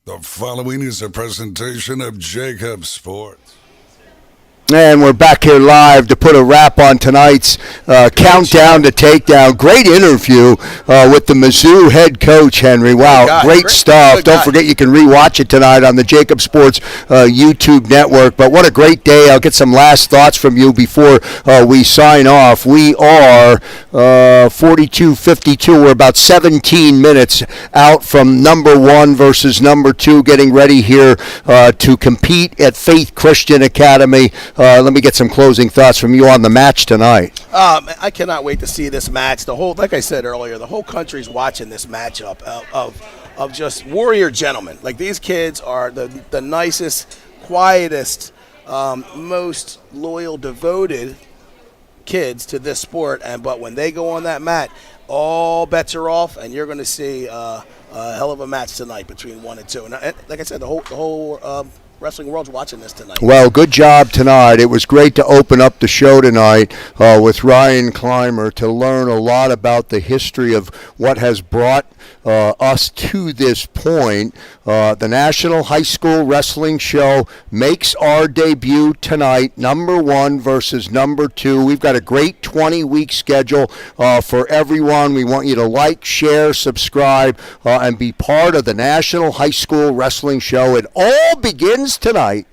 The following is a presentation of JAKIB Sports. And we're back here live to put a wrap on tonight's countdown to takedown. Great interview with the Mizzou head coach, Henry. Wow, great stuff. Don't forget you can rewatch it tonight on the JAKIB Sports YouTube network. But what a great day. I'll get some last thoughts from you before we sign off. We are 42-52. We're about 17 minutes out from number 1 versus number 2, getting ready here to compete at Faith Christian Academy. Let me get some closing thoughts from you on the match tonight. I cannot wait to see this match. Like I said earlier, the whole country's watching this matchup of just warrior gentlemen. Like, these kids are the nicest, quietest, most loyal, devoted kids to this sport. But when they go on that mat, all bets are off, and you're going to see a hell of a match tonight between 1 and 2. And like I said, the whole wrestling world's watching this tonight. Well, good job tonight. It was great to open up the show tonight with Ryan Clymer to learn a lot about the history of what has brought us to this point. The National High School Wrestling Show makes our debut tonight, number 1 versus number 2. We've got a great 20-week schedule for everyone. We want you to like, share, subscribe, and be part of the National High School Wrestling Show. It all begins tonight,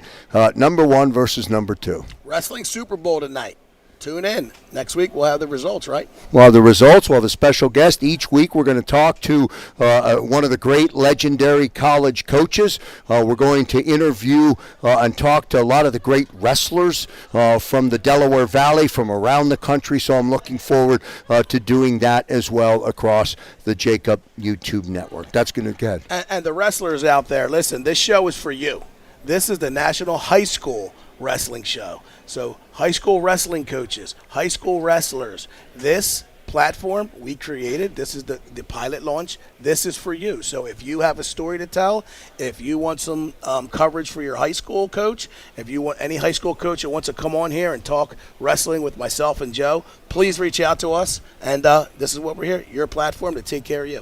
number 1 versus number 2. Wrestling Super Bowl tonight. Tune in. Next week we'll have the results, right? Well, the results, we'll have a special guest. Each week we're going to talk to one of the great legendary college coaches. We're going to interview and talk to a lot of the great wrestlers from the Delaware Valley, from around the country. So I'm looking forward to doing that as well across the JAKIB YouTube network. That's going to get. And the wrestlers out there, listen, this show is for you. This is the National High School Wrestling Show. So high school wrestling coaches, high school wrestlers, this platform we created, this is the pilot launch, this is for you. So if you have a story to tell, if you want some coverage for your high school coach, if you want any high school coach that wants to come on here and talk wrestling with myself and Joe, please reach out to us. And this is what we're here, your platform to take care of you.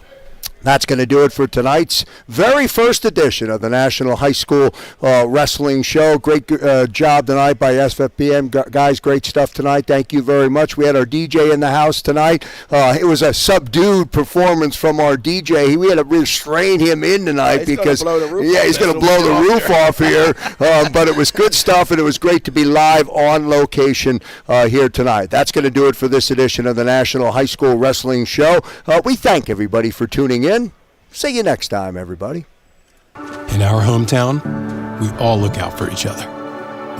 That's going to do it for tonight's very first edition of the National High School Wrestling Show. Great job tonight by SFPM. Guys, great stuff tonight. Thank you very much. We had our DJ in the house tonight. It was a subdued performance from our DJ. We had to restrain him in tonight because he's going to blow the roof off here. But it was good stuff, and it was great to be live on location here tonight. That's going to do it for this edition of the National High School Wrestling Show. We thank everybody for tuning in. See you next time, everybody. In our hometown, we all look out for each other.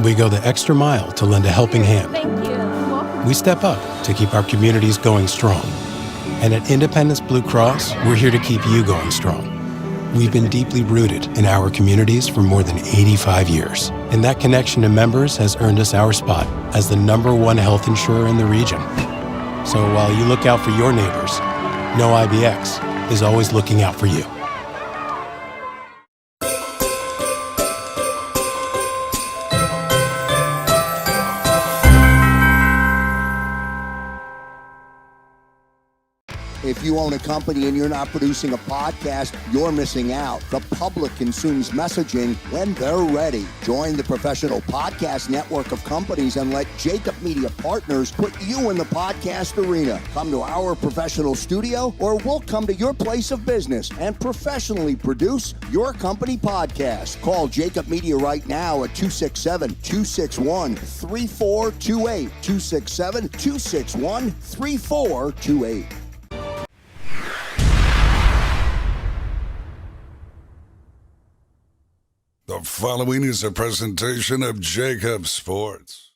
We go the extra mile to lend a helping hand. Thank you. We step up to keep our communities going strong. And at Independence Blue Cross, we're here to keep you going strong. We've been deeply rooted in our communities for more than 85 years. And that connection to members has earned us our spot as the #1 health insurer in the region. So while you look out for your neighbors, know IBX is always looking out for you. If If you own a company and you're not producing a podcast, you're missing out. The public consumes messaging when they're ready. Join the professional podcast network of companies and let JAKIB Media Partners put you in the podcast arena. Come to our professional studio or we'll come to your place of business and professionally produce your company podcast. Call JAKIB Media right now at 267-261-3428. 267-261-3428. The following is a presentation of JAKIB Sports.